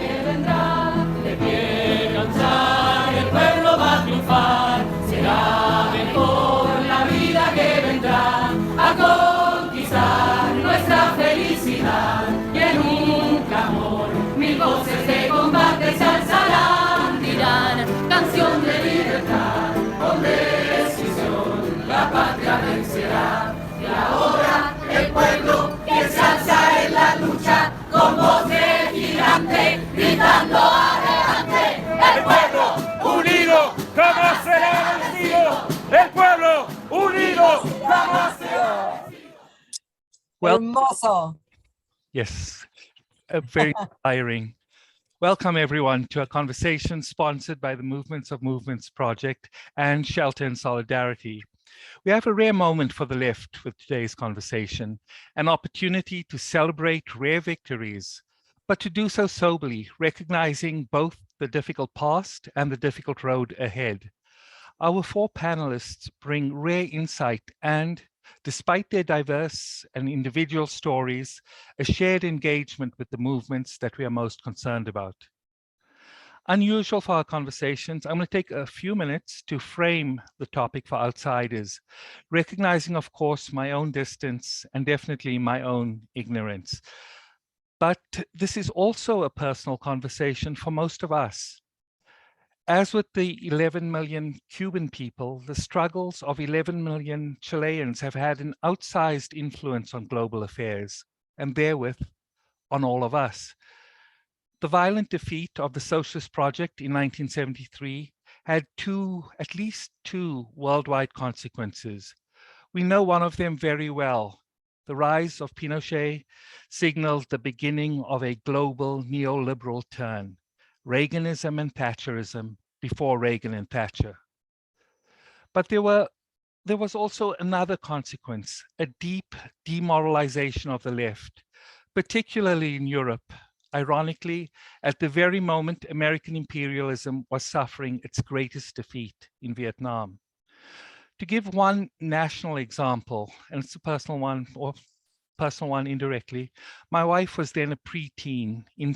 que vendrá. De pie cansar, el pueblo va a triunfar. Será mejor la vida que vendrá a conquistar nuestra felicidad. Y en un clamor, mil voces de combate se alzarán. Dirán, canción de libertad, con decisión la patria vencerá. Y ahora el pueblo que se alza en la lucha con voz de gigante, gritando adelante. El pueblo unido jamás será vencido. El pueblo unido jamás será vencido. Well, Hermoso. yes, very inspiring. Welcome everyone to a conversation sponsored by the Movements of Movements Project and Shelter and Solidarity. We have a rare moment for the left with today's conversation, an opportunity to celebrate rare victories, but to do so soberly, recognizing both the difficult past and the difficult road ahead. Our four panelists bring rare insight and, despite their diverse and individual stories, a shared engagement with the movements that we are most concerned about. Unusual for our conversations, I'm going to take a few minutes to frame the topic for outsiders, recognizing, of course, my own distance and definitely my own ignorance. But this is also a personal conversation for most of us. As with the 11 million Cuban people, the struggles of 11 million Chileans have had an outsized influence on global affairs, and therewith on all of us. The violent defeat of the socialist project in 1973 had at least two worldwide consequences. We know one of them very well. The rise of Pinochet signaled the beginning of a global neoliberal turn, Reaganism and Thatcherism before Reagan and Thatcher. But there was also another consequence, a deep demoralization of the left, particularly in Europe. Ironically, at the very moment American imperialism was suffering its greatest defeat in Vietnam. To give one national example, and it's a personal one, or personal one indirectly, my wife was then a preteen in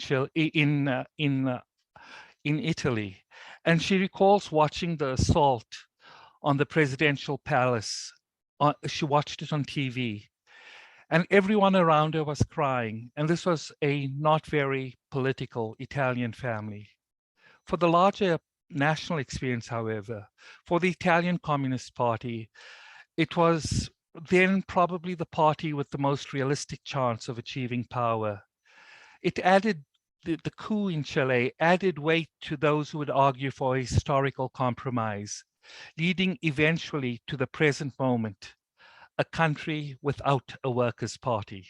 Italy, and she recalls watching the assault on the presidential palace. She watched it on TV. And everyone around her was crying. And this was a not very political Italian family. For the larger national experience, however, for the Italian Communist Party, it was then probably the party with the most realistic chance of achieving power. It added, the coup in Chile added weight to those who would argue for a historical compromise, leading eventually to the present moment, a country without a workers' party.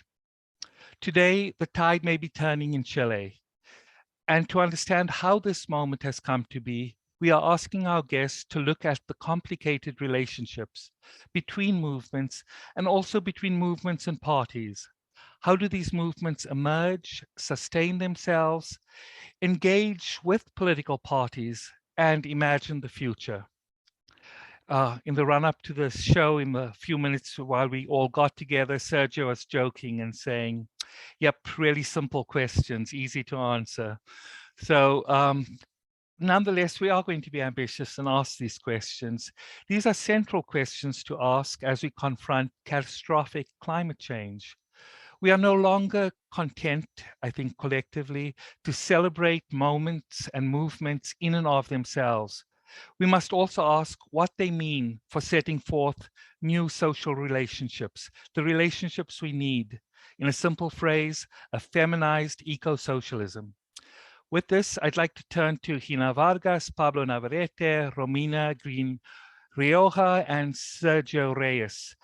Today, the tide may be turning in Chile. And to understand how this moment has come to be, we are asking our guests to look at the complicated relationships between movements and also between movements and parties. How do these movements emerge, sustain themselves, engage with political parties, and imagine the future? In the run-up to the show, in the few minutes while we all got together, Sergio was joking and saying, yep, really simple questions, easy to answer. So nonetheless, we are going to be ambitious and ask these questions. These are central questions to ask as we confront catastrophic climate change. We are no longer content, I think, collectively, to celebrate moments and movements in and of themselves. We must also ask what they mean for setting forth new social relationships, the relationships we need. In a simple phrase, a feminized eco-socialism. With this, I'd like to turn to Gina Vargas, Pablo Navarrete, Romina Green Rioja, and Sergio Reyes.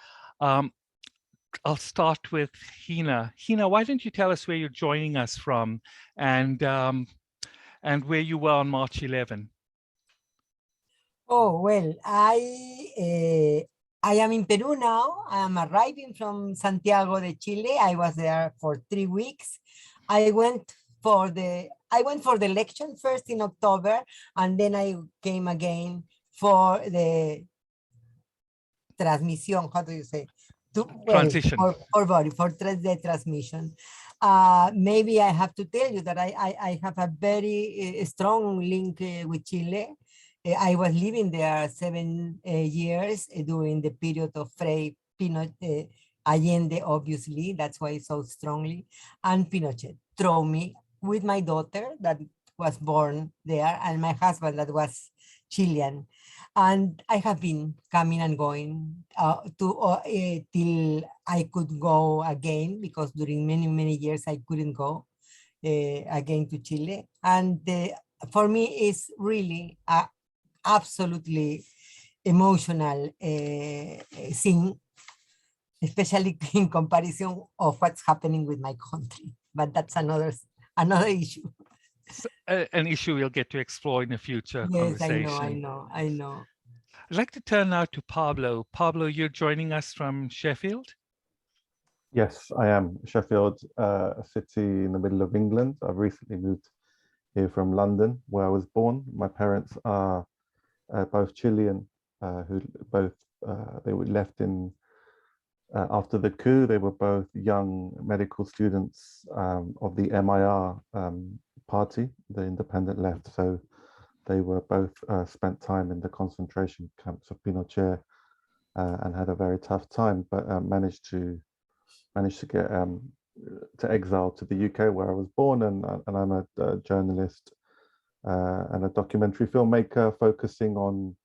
I'll start with Gina. Gina, why don't you tell us where you're joining us from and where you were on March 11? Oh, well, I am in Peru now. I'm arriving from Santiago de Chile. I was there for 3 weeks. I went for the election first in October, and then I came again for the transmission. How do you say? Transition. For the transmission. Maybe I have to tell you that I have a very strong link with Chile. I was living there 7 years during the period of Frei Pinochet, Allende, obviously, that's why so strongly, and Pinochet threw me with my daughter that was born there and my husband that was Chilean. And I have been coming and going till I could go again, because during many, many years I couldn't go again to Chile. And for me, it's really absolutely emotional thing, especially in comparison of what's happening with my country. But that's another issue. An issue we'll get to explore in a future conversation. I know. I'd like to turn now to Pablo. Pablo, you're joining us from Sheffield? Yes, I am. Sheffield, a city in the middle of England. I've recently moved here from London, where I was born. My parents are both Chilean, who both they were left in after the coup. They were both young medical students of the MIR party, the independent left. So they were both spent time in the concentration camps of Pinochet and had a very tough time, but managed to get to exile to the UK, where I was born, and I'm a journalist and a documentary filmmaker focusing on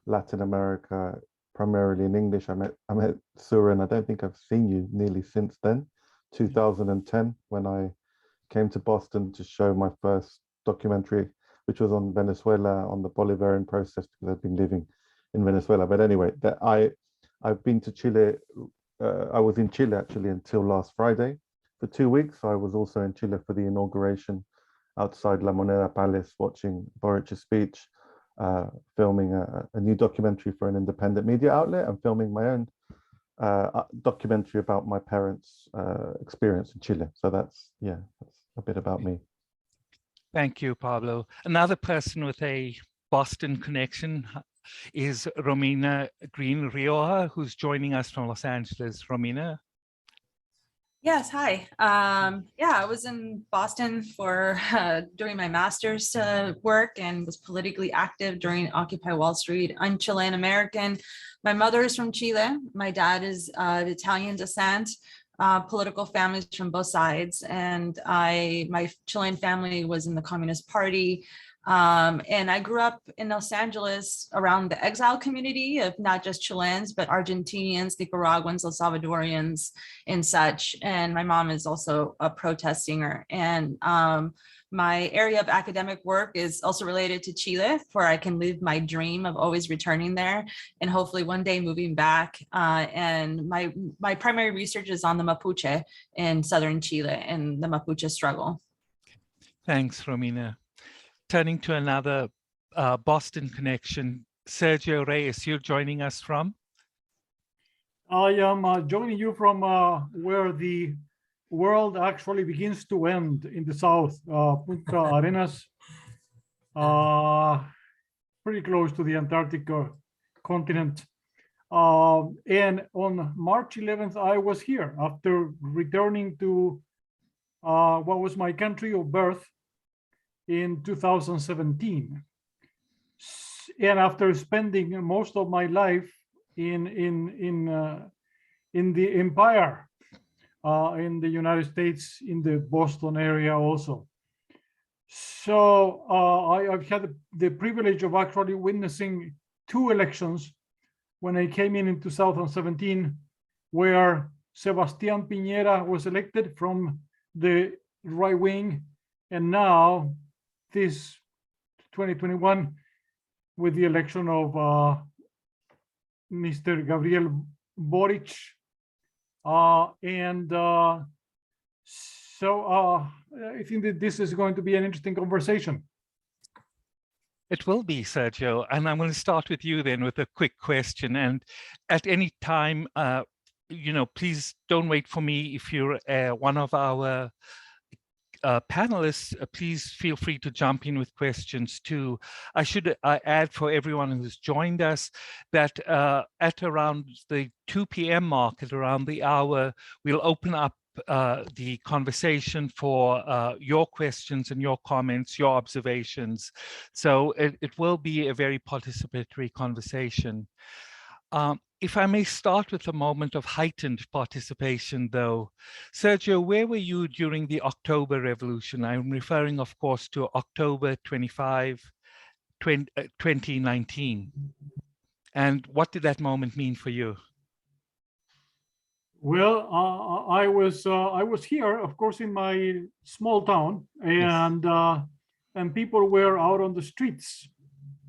Latin America, primarily in English. I met Surin. I don't think I've seen you nearly since then, 2010, when I came to Boston to show my first documentary, which was on Venezuela, on the Bolivarian process, because I've been living in Venezuela. But anyway, I've been to Chile. I was in Chile actually until last Friday for 2 weeks. I was also in Chile for the inauguration outside La Moneda Palace, watching Boric's speech, filming a new documentary for an independent media outlet, and filming my own documentary about my parents' experience in Chile. So that's a bit about me. Thank you, Pablo. Another person with a Boston connection is Romina Green Rioja, who's joining us from Los Angeles. Romina? Yes, hi. I was in Boston for during my master's work, and was politically active during Occupy Wall Street. I'm Chilean American. My mother is from Chile. My dad is of Italian descent. Political families from both sides, and my Chilean family was in the Communist Party. And I grew up in Los Angeles around the exile community of not just Chileans, but Argentinians, Nicaraguans, El Salvadorians, and such. And my mom is also a protest singer. And my area of academic work is also related to Chile, where I can live my dream of always returning there and hopefully one day moving back. And my primary research is on the Mapuche in southern Chile and the Mapuche struggle. Thanks, Romina. Turning to another Boston connection, Sergio Reyes, you're joining us from? I am joining you from where the world actually begins to end in the south, Punta Arenas, pretty close to the Antarctic continent. And on March 11th, I was here after returning to what was my country of birth in 2017. And after spending most of my life in the empire, in the United States, in the Boston area also. So I've had the privilege of actually witnessing 2 elections when I came in 2017, where Sebastián Piñera was elected from the right wing, and now this 2021 with the election of Mr. Gabriel Boric. So I think that this is going to be an interesting conversation. It will be, Sergio. And I'm going to start with you then with a quick question. And at any time, please don't wait for me. If you're one of our panelists, please feel free to jump in with questions too. I should add for everyone who's joined us that at around the 2 p.m. mark, at around the hour, we'll open up the conversation for your questions and your comments, your observations. So it will be a very participatory conversation. If I may start with a moment of heightened participation, though. Sergio, where were you during the October Revolution? I'm referring, of course, to October 25, 2019. And what did that moment mean for you? Well, I was here, of course, in my small town, and Yes. And people were out on the streets,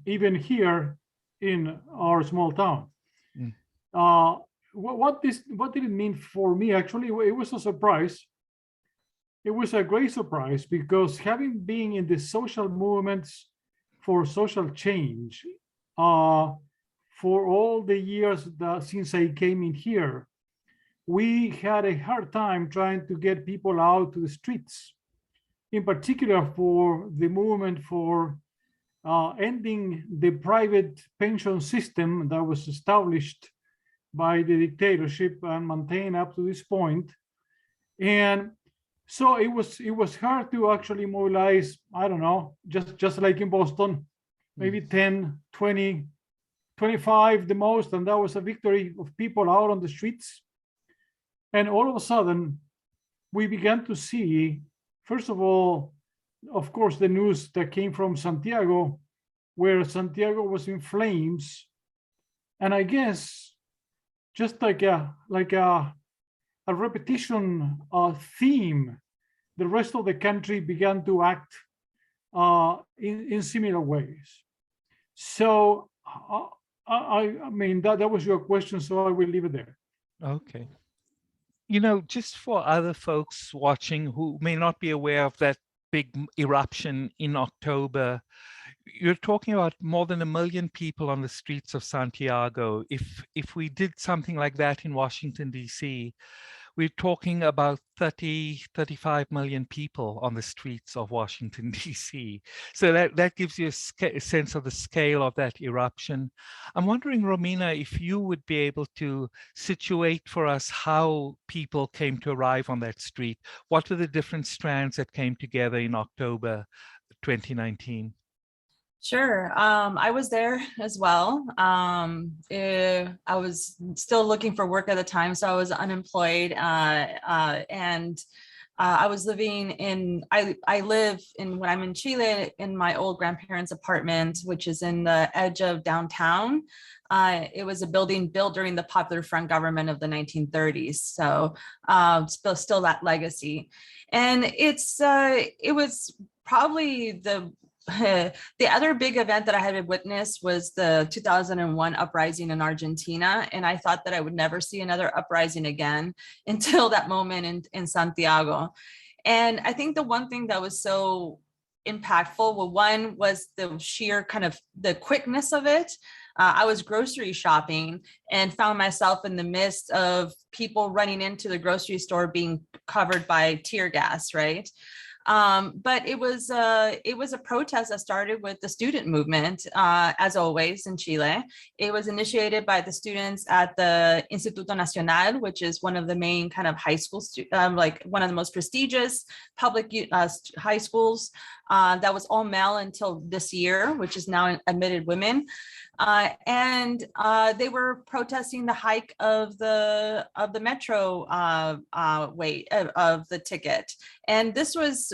even here in our small town. Mm. What did it mean for me? Actually, it was a surprise. It was a great surprise because having been in the social movements for social change for all the years that since I came in here, we had a hard time trying to get people out to the streets, in particular for the movement for ending the private pension system that was established by the dictatorship and maintained up to this point. And so it was hard to actually mobilize, I don't know, just like in Boston, maybe 10, 20, 25 the most, and that was a victory of people out on the streets. And all of a sudden, we began to see, first of all, of course, the news that came from Santiago, where Santiago was in flames. And I guess just like a repetition theme, the rest of the country began to act in similar ways. So I mean, that was your question, so I will leave it there. Okay. You know, just for other folks watching who may not be aware of that big eruption in October, you're talking about more than 1 million people on the streets of Santiago. If we did something like that in Washington, D.C., we're talking about 30, 35 million people on the streets of Washington, D.C. So that gives you a sense of the scale of that eruption. I'm wondering, Romina, if you would be able to situate for us how people came to arrive on that street. What were the different strands that came together in October 2019? Sure. I was there as well. I was still looking for work at the time, so I was unemployed. And I was living in, I live in, when I'm in Chile, in my old grandparents' apartment, which is in the edge of downtown. It was a building built during the Popular Front government of the 1930s. So still that legacy. And it was probably the other big event that I had witnessed was the 2001 uprising in Argentina. And I thought that I would never see another uprising again until that moment in Santiago. And I think the one thing that was so impactful, well, one was the sheer kind of the quickness of it. I was grocery shopping and found myself in the midst of people running into the grocery store being covered by tear gas, right? But it was a protest that started with the student movement, as always in Chile. It was initiated by the students at the Instituto Nacional, which is one of the main kind of high schools, like one of the most prestigious public high schools that was all male until this year, which is now admitted women. And they were protesting the hike of the metro weight of the ticket. And this was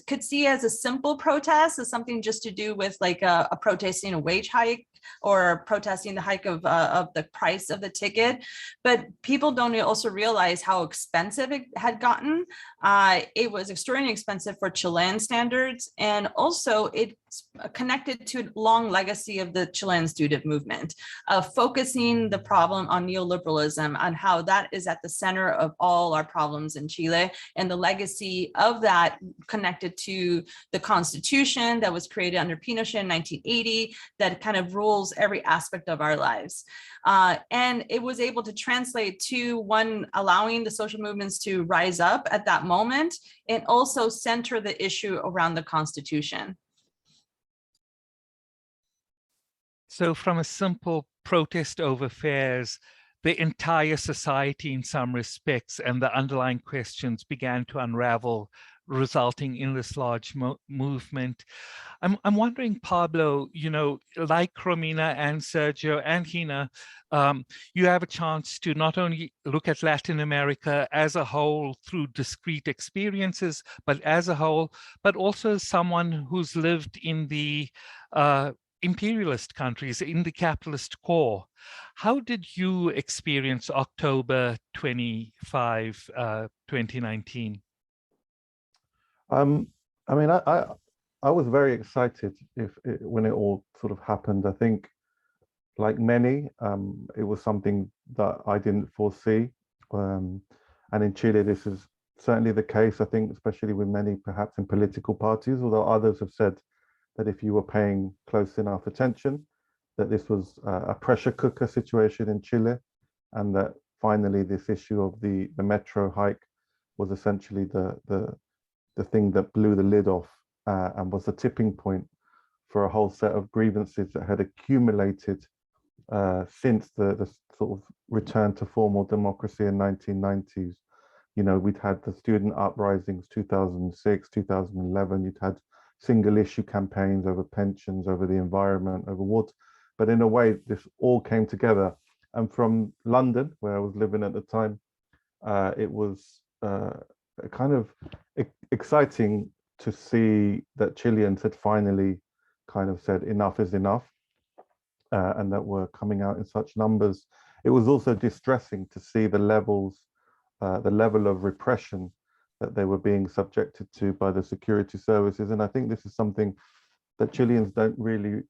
could see as a simple protest, as something just to do with like a protesting a wage hike or protesting the hike of the price of the ticket. But people don't also realize how expensive it had gotten. It was extraordinarily expensive for Chilean standards, and also it's connected to a long legacy of the Chilean student movement, focusing the problem on neoliberalism, on how that is at the center of all our problems in Chile, and the legacy of that connected to the constitution that was created under Pinochet in 1980, that kind of rules every aspect of our lives. And it was able to translate to one, allowing the social movements to rise up at that moment, and also center the issue around the constitution. So from a simple protest over fares, the entire society in some respects, and the underlying questions began to unravel, resulting in this large movement. I'm wondering, Pablo, you know, like Romina and Sergio and Gina, you have a chance to not only look at Latin America as a whole through discrete experiences, but as a whole, but also as someone who's lived in the imperialist countries, in the capitalist core. How did you experience October 25, 2019? I mean, I was very excited when it all sort of happened. I think, like many, it was something that I didn't foresee. And in Chile, this is certainly the case, I think, especially with many perhaps in political parties, although others have said that if you were paying close enough attention, that this was a pressure cooker situation in Chile, and that finally this issue of the metro hike was essentially the thing that blew the lid off and was the tipping point for a whole set of grievances that had accumulated since the sort of return to formal democracy in 1990s. You know, we'd had the student uprisings 2006, 2011, you'd had single issue campaigns over pensions, over the environment, over water. But in a way, this all came together. And from London, where I was living at the time, it was kind of exciting to see that Chileans had finally kind of said enough is enough, and that were coming out in such numbers. It was also distressing to see the level of repression that they were being subjected to by the security services. And I think this is something that Chileans don't really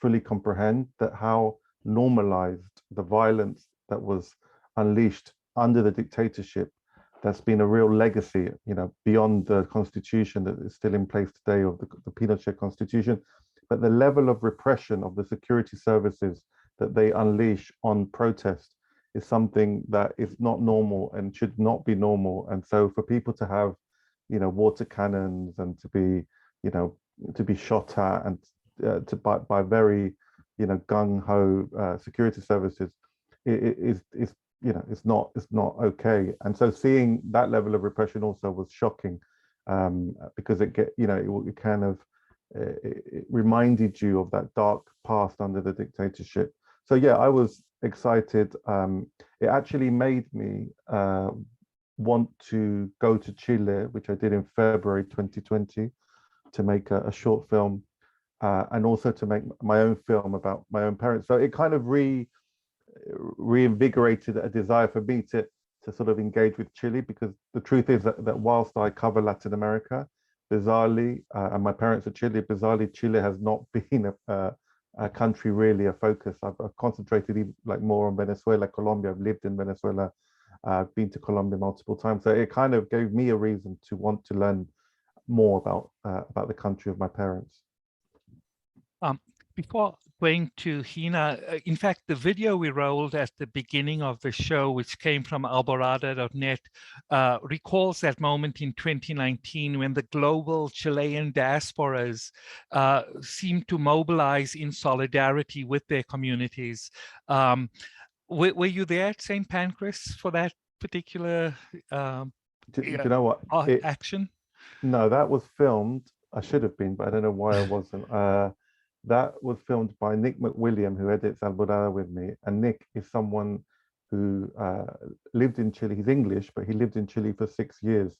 fully comprehend, that how normalized the violence that was unleashed under the dictatorship. That's been a real legacy, you know, beyond the constitution that is still in place today, of the Pinochet constitution. But the level of repression of the security services that they unleash on protest is something that is not normal and should not be normal. And so for people to have, you know, water cannons and to be, you know, to be shot at and by very, you know, gung-ho security services, is you know, it's not okay. And so seeing that level of repression also was shocking, because it kind of it reminded you of that dark past under the dictatorship. So yeah, I was excited. It actually made me want to go to Chile, which I did in February 2020, to make a short film, and also to make my own film about my own parents. So it kind of reinvigorated a desire for me to sort of engage with Chile, because the truth is that whilst I cover Latin America, bizarrely, and my parents are Chile, bizarrely, Chile has not been a country really a focus. I've concentrated like more on Venezuela, Colombia. I've lived in Venezuela. I've been to Colombia multiple times. So it kind of gave me a reason to want to learn more about the country of my parents. Before going to Gina, in fact, the video we rolled at the beginning of the show, which came from alborada.net, recalls that moment in 2019 when the global Chilean diasporas seemed to mobilize in solidarity with their communities. Were you there at St. Pancras for that particular Do you know what? action? No, that was filmed. I should have been, but I don't know why I wasn't. That was filmed by Nick McWilliam, who edits Alborada with me. And Nick is someone who lived in Chile. He's English, but he lived in Chile for 6 years.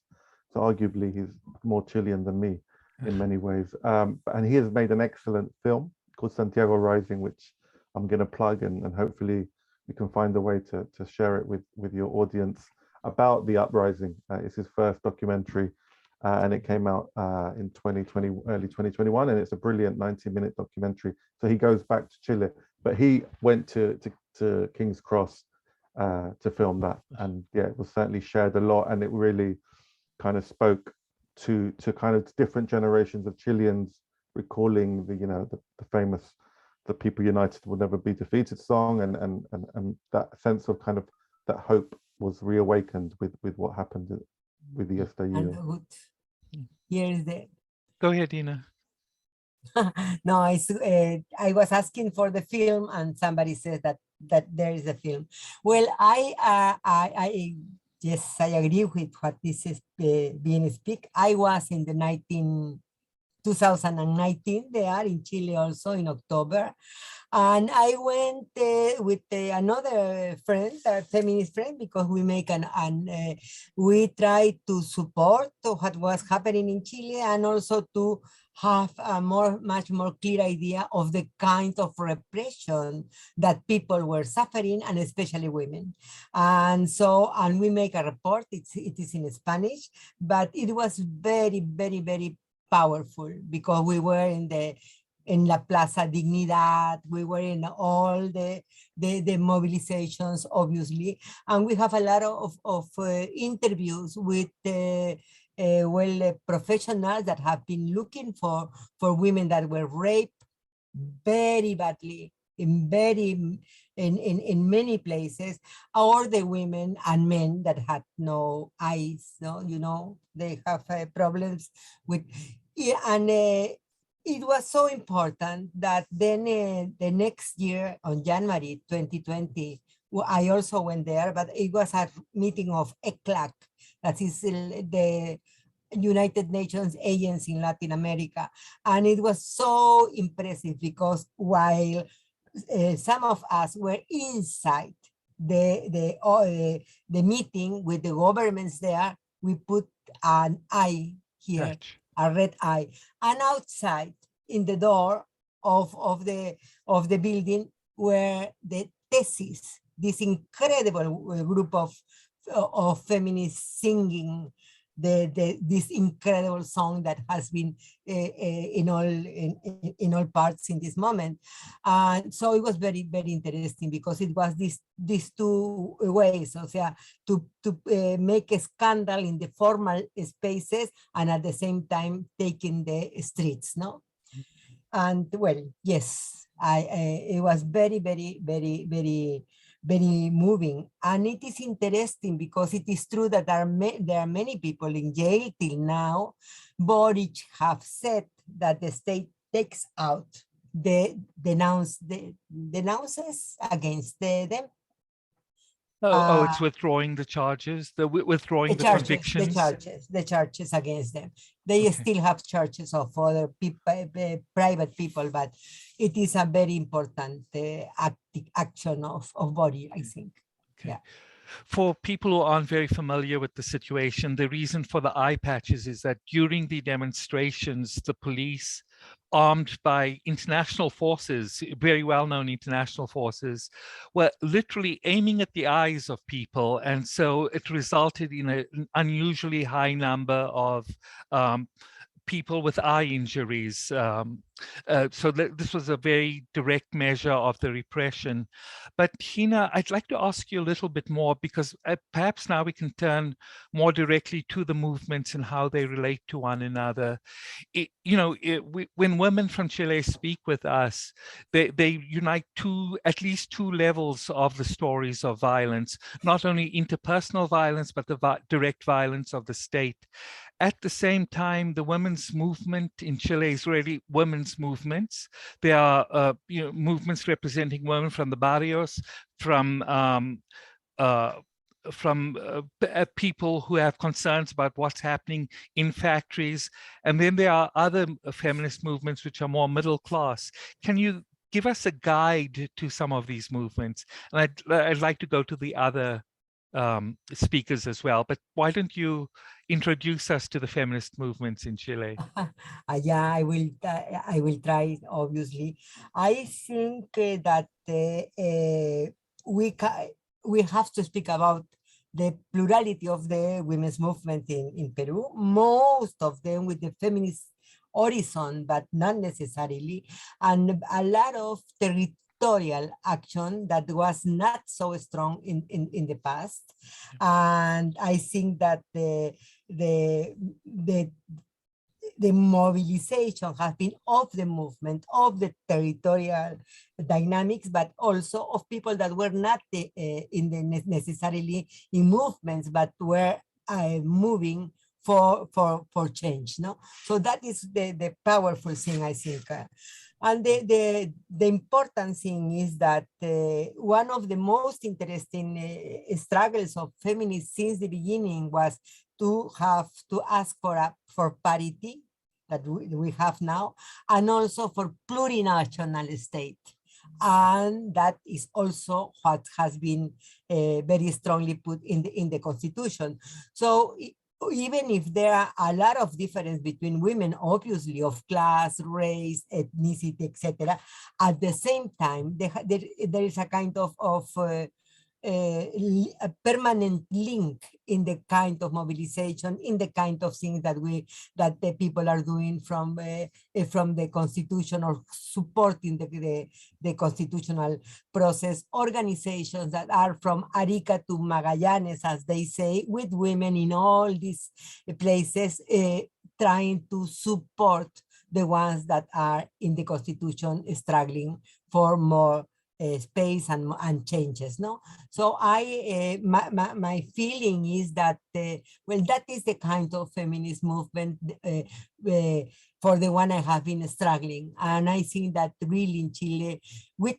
So arguably he's more Chilean than me in many ways. And he has made an excellent film called Santiago Rising, which I'm going to plug, and hopefully we can find a way to share it with your audience, about the uprising. It's his first documentary. And it came out in 2020, early 2021, and it's a brilliant 90-minute documentary. So he goes back to Chile, but he went to King's Cross to film that, and yeah, it was certainly shared a lot, and it really kind of spoke to kind of different generations of Chileans, recalling the famous "The People United Will Never Be Defeated" song, and that sense of kind of that hope was reawakened with what happened with the estallido. Here is the. Go ahead, Gina. No, I was asking for the film, and somebody said that that there is a film. Well, yes, I agree with what this is being speak. I was in the 2019 there in Chile also in October. And I went with another friend, a feminist friend, because we make we try to support what was happening in Chile and also to have a much more clear idea of the kind of repression that people were suffering, and especially women. And so, and we make a report, it is in Spanish, but it was very, very, very powerful because we were in La Plaza Dignidad, we were in all the mobilizations, obviously, and we have a lot of interviews with professionals that have been looking for women that were raped very badly in many places, or the women and men that had no eyes, no, you know, they have problems with, and it was so important that then the next year on January 2020, I also went there, but it was a meeting of ECLAC, that is the United Nations agency in Latin America. And it was so impressive because while some of us were inside the meeting with the governments there, we put an eye here. Right. A red eye, and outside in the door of the building were the thesis, this incredible group of feminists singing this incredible song that has been in all parts in this moment. And so it was very, very interesting because it was these two ways, o sea, to make a scandal in the formal spaces and at the same time taking the streets, no? And well, yes, it was very, very, very, very, very moving. And it is interesting because it is true that there are many people in jail till now. Boric have said that the state takes out the denounces against them. It's withdrawing the charges, withdrawing the convictions. The charges against them. They still have charges of other people, private people, but it is a very important action of body, I think. Okay. Yeah. For people who aren't very familiar with the situation, the reason for the eye patches is that during the demonstrations, the police, armed by international forces, very well-known international forces, were literally aiming at the eyes of people. And so it resulted in an unusually high number of people with eye injuries. So this was a very direct measure of the repression. But Gina, I'd like to ask you a little bit more, because perhaps now we can turn more directly to the movements and how they relate to one another. When women from Chile speak with us, they unite at least two levels of the stories of violence, not only interpersonal violence, but the direct violence of the state. At the same time, the women's movement in Chile is really women's movements. There are movements representing women from the barrios, from people who have concerns about what's happening in factories. And then there are other feminist movements which are more middle class. Can you give us a guide to some of these movements? And I'd like to go to the other speakers as well, but why don't you introduce us to the feminist movements in Chile? Yeah, I will try, obviously. I think that we have to speak about the plurality of the women's movement in Peru, most of them with the feminist horizon, but not necessarily, and a lot of territorial action that was not so strong in the past. And I think that the mobilization has been of the movement, of the territorial dynamics, but also of people that were not necessarily in movements, but were moving for change. No, so that is the powerful thing, I think. And the important thing is that one of the most interesting struggles of feminists since the beginning was to have to ask for parity that we have now, and also for plurinational state. And that is also what has been very strongly put in the Constitution. So even if there are a lot of difference between women, obviously, of class, race, ethnicity, etc., at the same time, there is a kind of a permanent link in the kind of mobilization, in the kind of things that the people are doing from the constitution or supporting the constitutional process. Organizations that are from Arica to Magallanes, as they say, with women in all these places, trying to support the ones that are in the constitution struggling for more space and changes, no? So my feeling is that, well, that is the kind of feminist movement for the one I have been struggling. And I think that really in Chile, with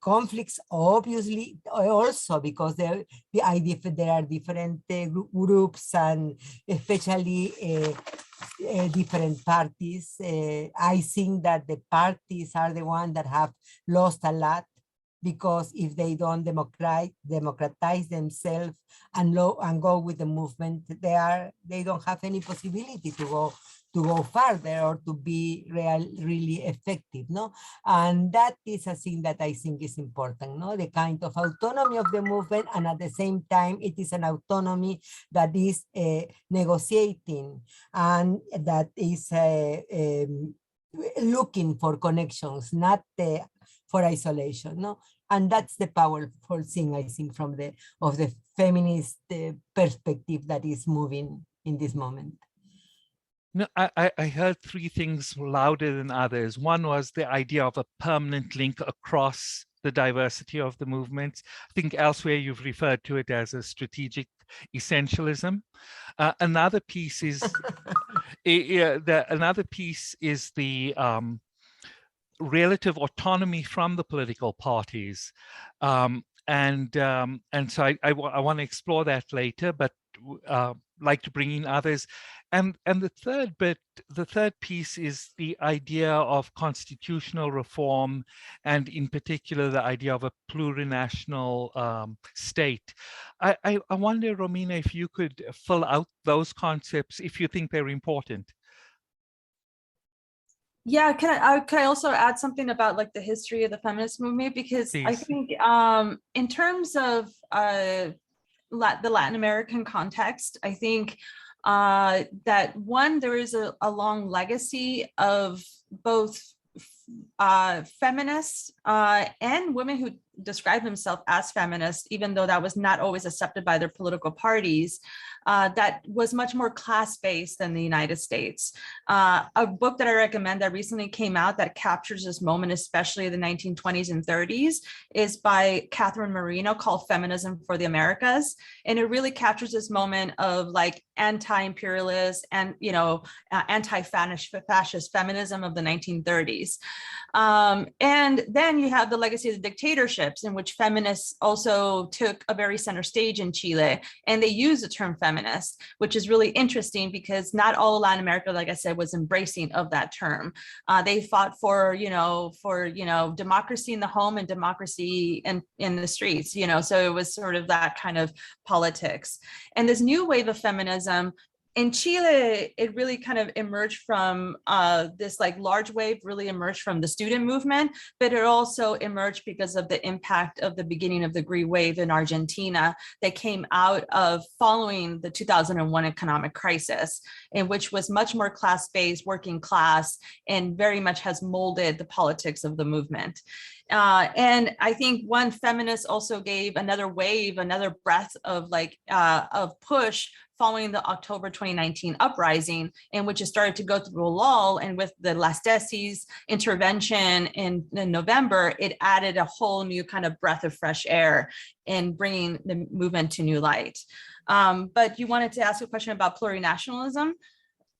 conflicts, obviously, also because there are different groups and especially different parties. I think that the parties are the ones that have lost a lot, because if they don't democratize themselves and go with the movement, they don't have any possibility to go further or to be really effective, no? And that is a thing that I think is important, no? The kind of autonomy of the movement, and at the same time, it is an autonomy that is negotiating and that is looking for connections, not for isolation, no? And that's the powerful thing, I think, from the feminist perspective that is moving in this moment. No, I heard three things louder than others. One was the idea of a permanent link across the diversity of the movements. I think elsewhere you've referred to it as a strategic essentialism. Another piece is the relative autonomy from the political parties, and so I want to explore that later, but like to bring in others. And the third piece is the idea of constitutional reform, and in particular the idea of a plurinational state. I wonder, Romina, if you could fill out those concepts if you think they're important. Yeah, can I also add something about like the history of the feminist movement? Because Please. I think in terms of the Latin American context, I think that one, there is a long legacy of both feminists and women who describe themselves as feminists, even though that was not always accepted by their political parties, that was much more class-based than the United States. A book that I recommend that recently came out that captures this moment, especially the 1920s and 30s, is by Catherine Marino, called Feminism for the Americas. And it really captures this moment of like anti-imperialist and, you know, anti-fascist feminism of the 1930s. And then you have the legacy of the dictatorships, in which feminists also took a very center stage in Chile, and they use the term feminist, which is really interesting because not all Latin America, like I said, was embracing of that term. They fought for democracy in the home and democracy in the streets, you know, so it was sort of that kind of politics. And this new wave of feminism in Chile, it really kind of emerged from this like large wave, really emerged from the student movement, but it also emerged because of the impact of the beginning of the Green Wave in Argentina that came out of following the 2001 economic crisis, in which was much more class-based, working class, and very much has molded the politics of the movement. And I think one, feminist also gave another wave, another breath of like of push following the October 2019 uprising, in which it started to go through a lull, and with the Las Desis intervention in November, it added a whole new kind of breath of fresh air in bringing the movement to new light. But you wanted to ask a question about plurinationalism?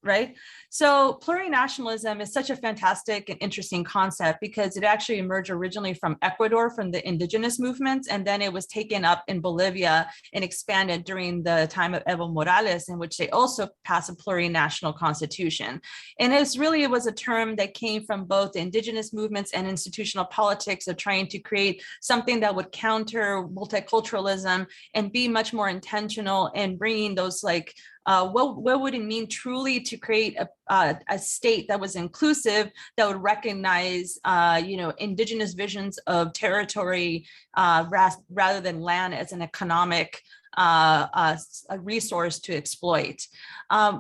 right? So plurinationalism is such a fantastic and interesting concept because it actually emerged originally from Ecuador, from the indigenous movements, and then it was taken up in Bolivia and expanded during the time of Evo Morales, in which they also passed a plurinational constitution. And it was a term that came from both the indigenous movements and institutional politics of trying to create something that would counter multiculturalism and be much more intentional in bringing those like what would it mean truly to create a state that was inclusive, that would recognize, indigenous visions of territory rather than land as an economic a resource to exploit.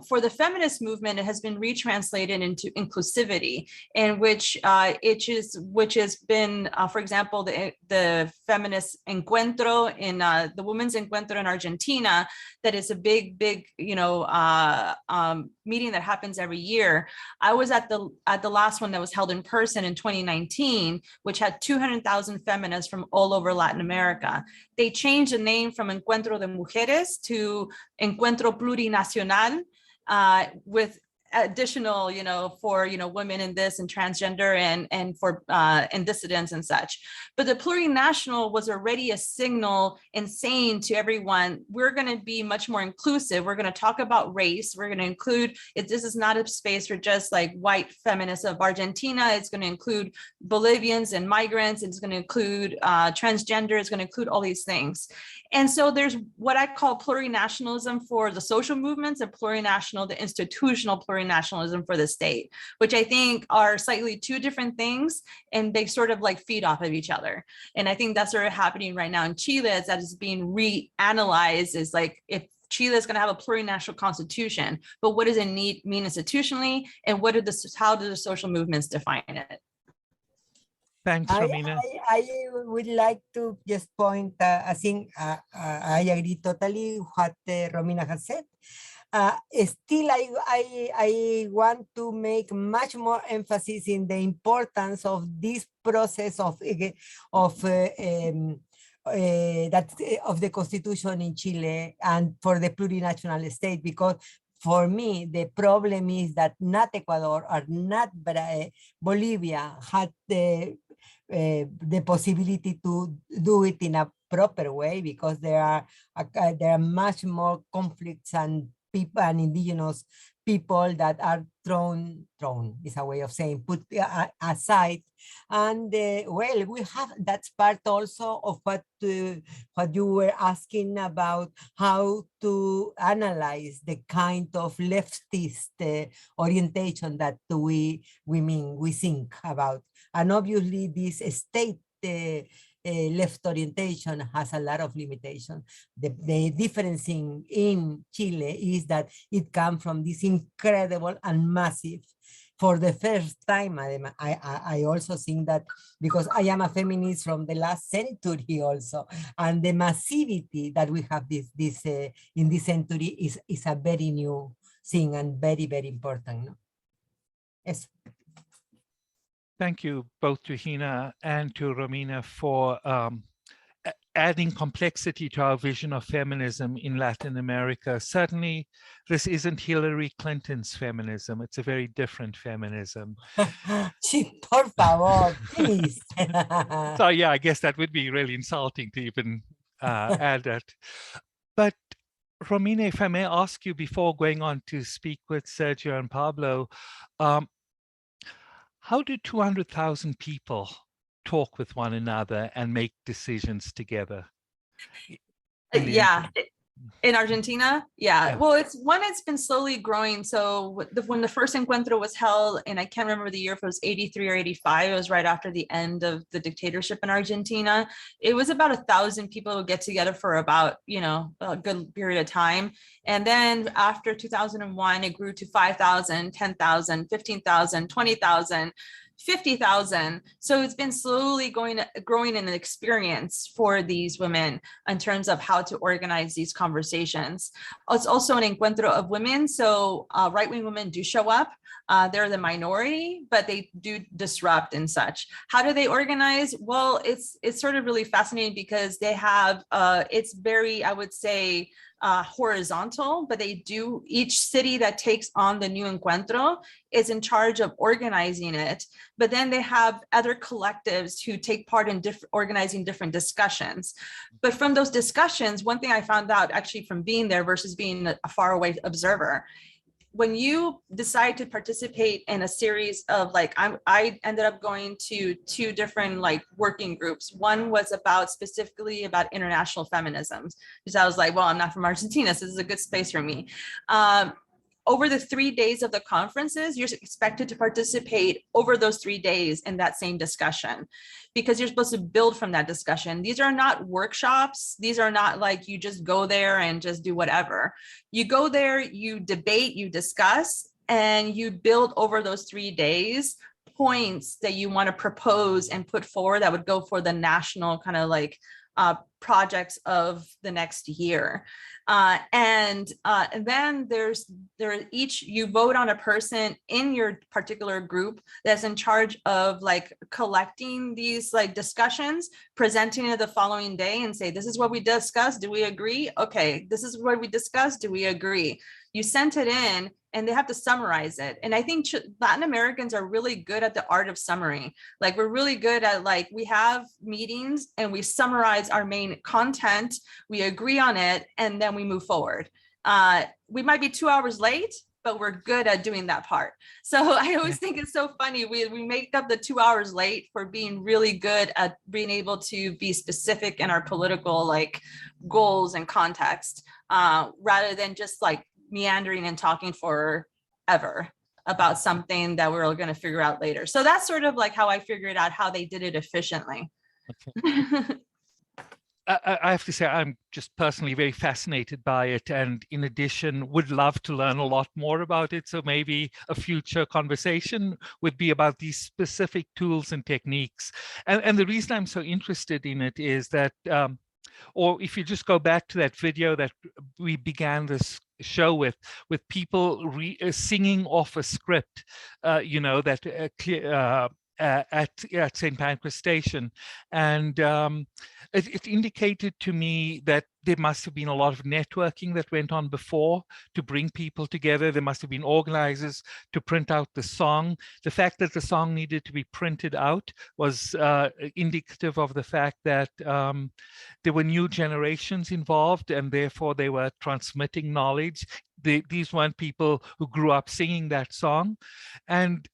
For the feminist movement, it has been retranslated into inclusivity, in which has been, for example, the feminist encuentro in the women's encuentro in Argentina, that is a big meeting that happens every year. I was at the last one that was held in person in 2019, which had 200,000 feminists from all over Latin America. They changed the name from Encuentro de Mujeres to Encuentro Plurinacional, with additional, for, women in this and transgender and for and dissidents and such. But the plurinational was already a signal in saying to everyone, we're going to be much more inclusive. We're going to talk about race. We're going to include, this is not a space for just like white feminists of Argentina. It's going to include Bolivians and migrants. It's going to include transgender. It's going to include all these things. And so there's what I call plurinationalism for the social movements and plurinational, the institutional plurinationalism for the state, which I think are slightly two different things, and they sort of like feed off of each other. And I think that's sort of happening right now in Chile, is that it's being reanalyzed, is like, if Chile is going to have a plurinational constitution, but what does it mean institutionally, and how do the social movements define it? Thanks, Romina. I would like to just point, I think I agree totally what Romina has said. Still, I want to make much more emphasis in the importance of this process of the constitution in Chile and for the plurinational state, because for me, the problem is that not Ecuador or not Bolivia had the possibility to do it in a proper way, because there are much more conflicts and people and indigenous people that are thrown is a way of saying, put aside. And well, we have, that's part also of what you were asking about, how to analyze the kind of leftist orientation that we think about. And obviously this state left orientation has a lot of limitations. The difference in Chile is that it comes from this incredible and massive, for the first time, I also think that, because I am a feminist from the last century also, and the massivity that we have in this century is a very new thing and very, very important. No? Yes. Thank you both to Gina and to Romina for adding complexity to our vision of feminism in Latin America. Certainly, this isn't Hillary Clinton's feminism. It's a very different feminism. Por favor, please. So yeah, I guess that would be really insulting to even add that. But Romina, if I may ask you before going on to speak with Sergio and Pablo, how do 200,000 people talk with one another and make decisions together? Yeah, in Argentina, yeah. Well, it's been slowly growing. So when the first encuentro was held, and I can't remember the year, if it was 83 or 85, it was right after the end of the dictatorship in Argentina. It was about 1,000 people who get together for about, a good period of time. And then after 2001, it grew to 5,000, 10,000, 15,000, 20,000. 50,000. So it's been slowly growing in an experience for these women in terms of how to organize these conversations. It's also an encuentro of women. So right-wing women do show up. They're the minority, but they do disrupt and such. How do they organize? Well, it's sort of really fascinating because they have, it's very, I would say, horizontal, but they do, each city that takes on the new encuentro is in charge of organizing it. But then they have other collectives who take part in organizing different discussions. But from those discussions, one thing I found out actually from being there versus being a faraway observer, when you decide to participate in a series of like, I ended up going to 2 different like working groups. One was about specifically about international feminism, because I was like, well, I'm not from Argentina, so this is a good space for me. Over the 3 days of the conferences, you're expected to participate over those 3 days in that same discussion, because you're supposed to build from that discussion. These are not workshops. These are not like you just go there and just do whatever. You go there, you debate, you discuss, and you build over those 3 days points that you want to propose and put forward that would go for the national kind of like projects of the next year. And then you vote on a person in your particular group that's in charge of like collecting these like discussions, presenting it the following day and say, this is what we discussed. Do we agree? Okay, this is what we discussed. Do we agree? You sent it in and they have to summarize it. And I think Latin Americans are really good at the art of summary. Like we're really good at like, we have meetings and we summarize our main content, we agree on it, and then we move forward. We might be 2 hours late, but we're good at doing that part. So I always think it's so funny. We make up the 2 hours late for being really good at being able to be specific in our political like goals and context, rather than just like meandering and talking forever about something that we're going to figure out later. So that's sort of like how I figured out how they did it efficiently. Okay. I have to say, I'm just personally very fascinated by it, and in addition, would love to learn a lot more about it. So maybe a future conversation would be about these specific tools and techniques. And the reason I'm so interested in it is that, or if you just go back to that video that we began this show with people singing off a script, you know, that at St. Pancras Station, and it indicated to me that there must have been a lot of networking that went on before to bring people together. There must have been organizers to print out the song. The fact that the song needed to be printed out was indicative of the fact that there were new generations involved, and therefore they were transmitting knowledge. These weren't people who grew up singing that song. And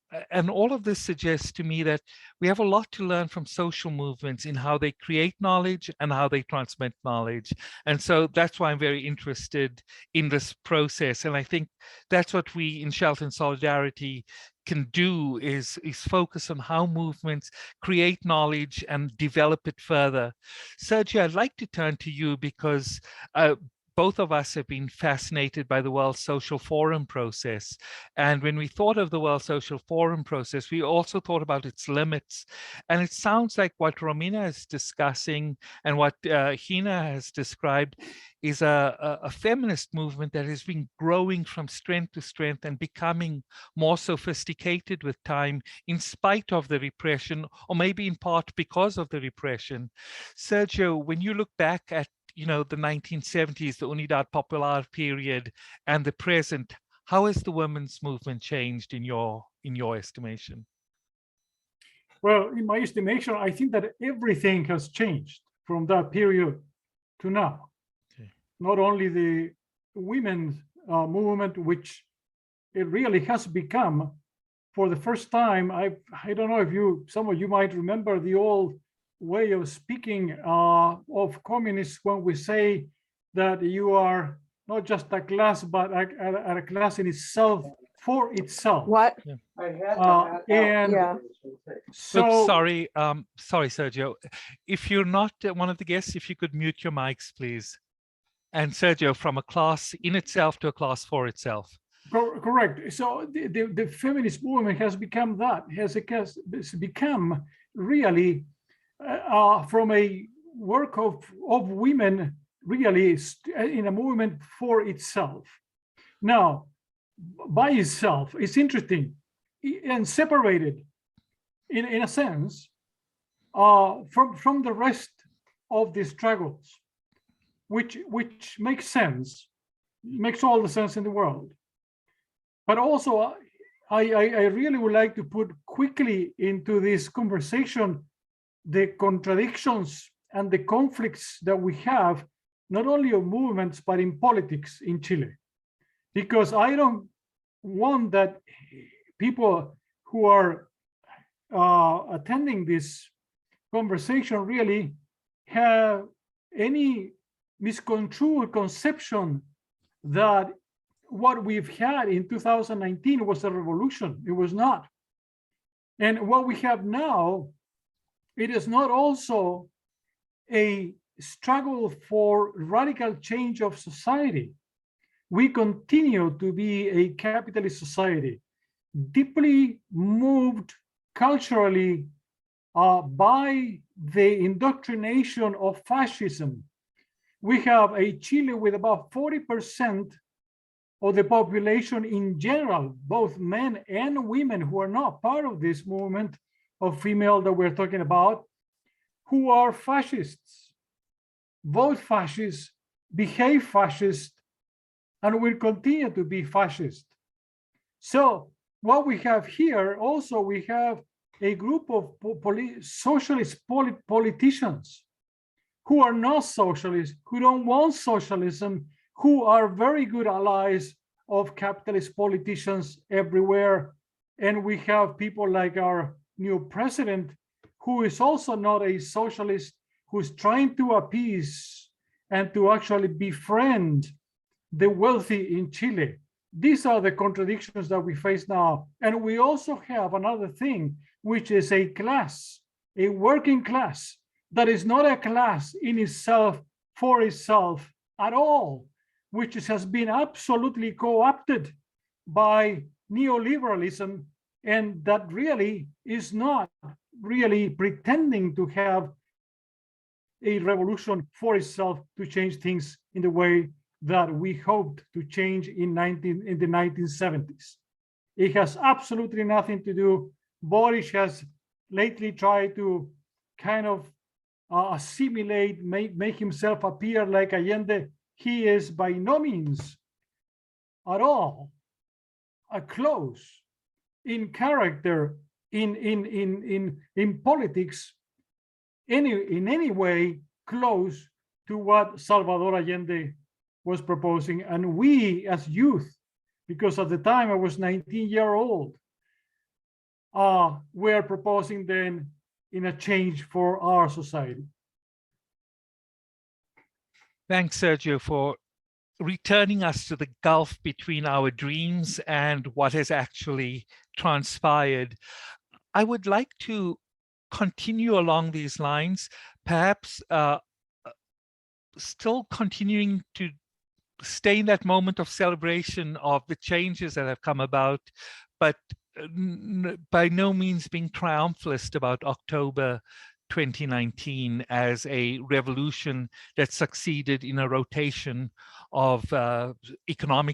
all of this suggests to me that we have a lot to learn from social movements in how they create knowledge and how they transmit knowledge. And so that's why I'm very interested in this process. And I think that's what we in Shelter Solidarity can do is focus on how movements create knowledge and develop it further. Sergio, I'd like to turn to you because both of us have been fascinated by the World Social Forum process. And when we thought of the World Social Forum process, we also thought about its limits. And it sounds like what Romina is discussing and what Gina has described is a feminist movement that has been growing from strength to strength and becoming more sophisticated with time in spite of the repression, or maybe in part because of the repression. Sergio, when you look back at the 1970s, the Unidad Popular period, and the present, how has the women's movement changed in your estimation? Well, in my estimation, I think that everything has changed from that period to now. Okay. Not only the women's movement, which it really has become, for the first time, I don't know if some of you might remember the old way of speaking of communists when we say that you are not just a class, but a class in itself, for itself. What? Yeah. And yeah. So sorry, Sergio. If you're not one of the guests, if you could mute your mics, please. And Sergio, from a class in itself to a class for itself. Correct. So the feminist movement has become that, has become really from a work of women, really in a movement for itself. Now, by itself is interesting and separated in a sense from the rest of the struggles, which makes sense, makes all the sense in the world. But also, I really would like to put quickly into this conversation the contradictions and the conflicts that we have, not only of movements, but in politics in Chile. Because I don't want that people who are attending this conversation really have any misconstrued conception that what we've had in 2019 was a revolution. It was not. And what we have now, it is not also a struggle for radical change of society. We continue to be a capitalist society, deeply moved culturally by the indoctrination of fascism. We have a Chile with about 40% of the population in general, both men and women who are not part of this movement of female that we're talking about, who are fascists, vote fascist, behave fascist, and will continue to be fascist. So what we have here also, we have a group of socialist politicians who are not socialists, who don't want socialism, who are very good allies of capitalist politicians everywhere. And we have people like our new president, who is also not a socialist, who's trying to appease and to actually befriend the wealthy in Chile. These are the contradictions that we face now. And we also have another thing, which is a class, a working class, that is not a class in itself, for itself at all, which has been absolutely co-opted by neoliberalism, and that really is not really pretending to have a revolution for itself to change things in the way that we hoped to change in the 1970s. It has absolutely nothing to do. Boris has lately tried to kind of assimilate, make himself appear like Allende. He is by no means at all close in character, in politics, in any way close to what Salvador Allende was proposing. And we as youth, because at the time I was 19-year-old, we're proposing then in a change for our society. Thanks, Sergio, for returning us to the gulf between our dreams and what has actually transpired. I would like to continue along these lines, perhaps still continuing to stay in that moment of celebration of the changes that have come about, but by no means being triumphalist about October 2019 as a revolution that succeeded in a rotation of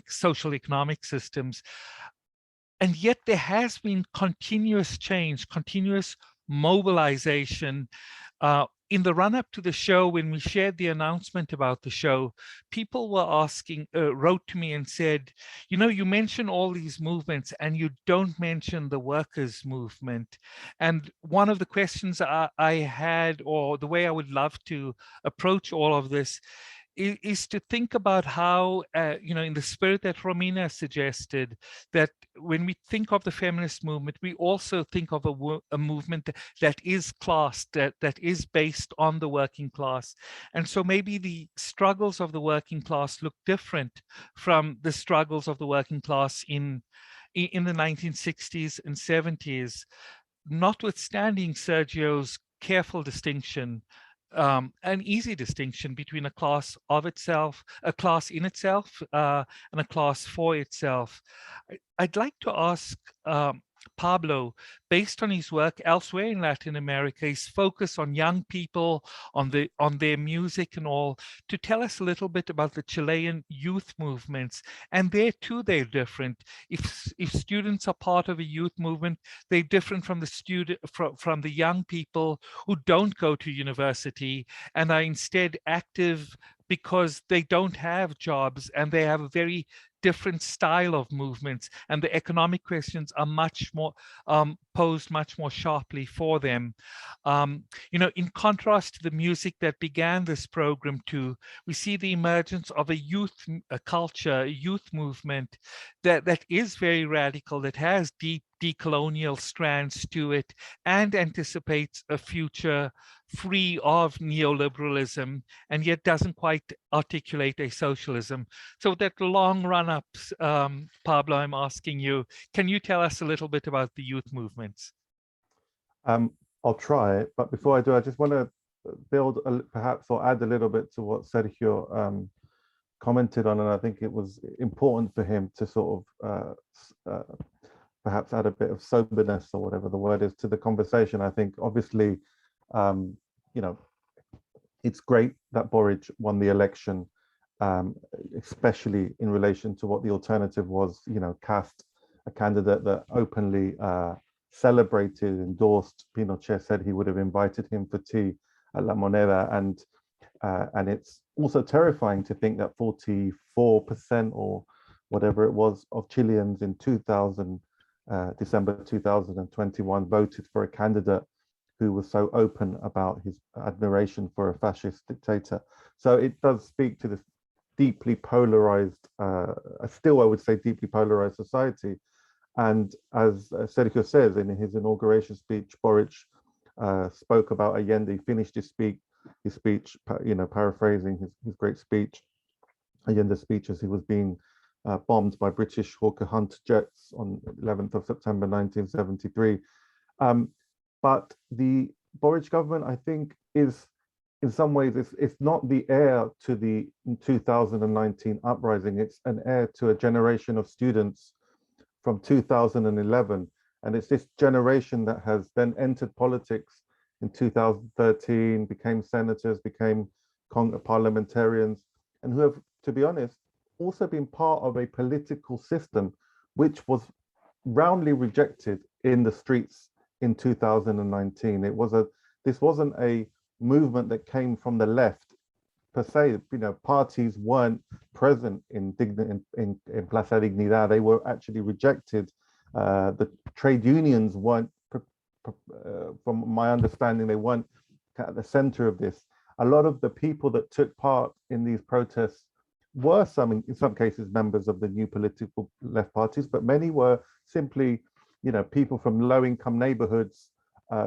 social economic systems. And yet there has been continuous change, continuous mobilization. In the run-up to the show, when we shared the announcement about the show, people were asking, wrote to me and said, you know, you mention all these movements and you don't mention the workers' movement. And one of the questions I had, or the way I would love to approach all of this, is to think about how, you know, in the spirit that Romina suggested, that when we think of the feminist movement, we also think of a movement that is class, that is based on the working class. And so maybe the struggles of the working class look different from the struggles of the working class in the 1960s and 70s, notwithstanding Sergio's careful distinction, an easy distinction between a class of itself, a class in itself, and a class for itself. I'd like to ask Pablo, based on his work elsewhere in Latin America, his focus on young people, on their music and all, to tell us a little bit about the Chilean youth movements. And there too, they're different. If students are part of a youth movement, they're different from from the young people who don't go to university and are instead active because they don't have jobs and they have a very different style of movements, and the economic questions are much more posed much more sharply for them. In contrast to the music that began this program too, we see the emergence of a youth culture, a youth movement that is very radical, that has deep decolonial strands to it, and anticipates a future free of neoliberalism, and yet doesn't quite articulate a socialism. So that long run-ups, Pablo, I'm asking you, can you tell us a little bit about the youth movements? I'll try, but before I do, I just want to build perhaps or add a little bit to what Sergio commented on, and I think it was important for him to sort of perhaps add a bit of soberness or whatever the word is to the conversation. I think obviously, it's great that Boric won the election, especially in relation to what the alternative was, cast a candidate that openly celebrated, endorsed Pinochet, said he would have invited him for tea at La Moneda. And it's also terrifying to think that 44% or whatever it was of Chileans in December 2021 voted for a candidate who was so open about his admiration for a fascist dictator. So it does speak to this deeply polarized, still I would say deeply polarized society. And as Sergio says in his inauguration speech, Boric spoke about Allende. He finished his speech, paraphrasing his great speech, Allende's speech, as he was being bombed by British Hawker Hunter jets on 11th of September 1973. But the Boric government, I think, is in some ways, it's not the heir to the 2019 uprising. It's an heir to a generation of students from 2011. And it's this generation that has then entered politics in 2013, became senators, became parliamentarians, and who have, to be honest, also been part of a political system which was roundly rejected in the streets in 2019. This wasn't a movement that came from the left per se. Parties weren't present in Plaza Dignidad. They were actually rejected. The trade unions weren't, from my understanding, they weren't at the center of this. A lot of the people that took part in these protests were in some cases members of the new political left parties, but many were simply, people from low-income neighborhoods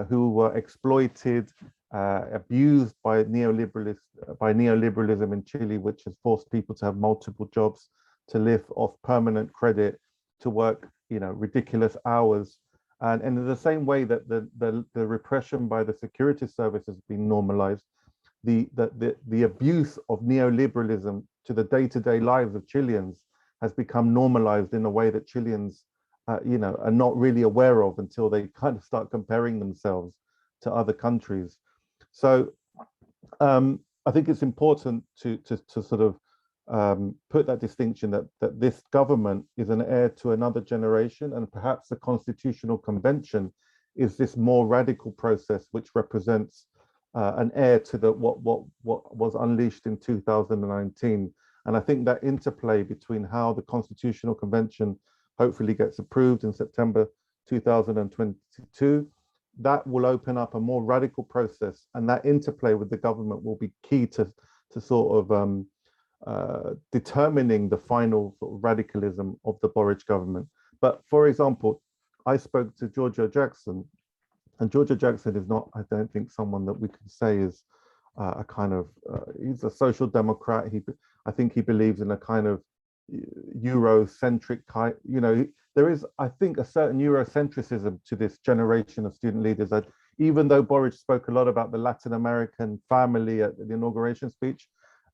who were exploited, abused by neoliberalism in Chile, which has forced people to have multiple jobs, to live off permanent credit, to work, ridiculous hours. And in the same way that the repression by the security service has been normalized, the abuse of neoliberalism to the day-to-day lives of Chileans has become normalized in a way that Chileans are not really aware of until they kind of start comparing themselves to other countries. So I think it's important to sort of put that distinction that this government is an heir to another generation, and perhaps the Constitutional Convention is this more radical process which represents an heir to what was unleashed in 2019. And I think that interplay between how the Constitutional Convention hopefully gets approved in September 2022, that will open up a more radical process, and that interplay with the government will be key to sort of determining the final sort of radicalism of the Boric government. But for example, I spoke to Giorgio Jackson, and Giorgio Jackson is not, I don't think, someone that we can say is a kind of, he's a social democrat. I think he believes in a kind of Eurocentric kind, there is, I think, a certain Eurocentricism to this generation of student leaders. That even though Boric spoke a lot about the Latin American family at the inauguration speech,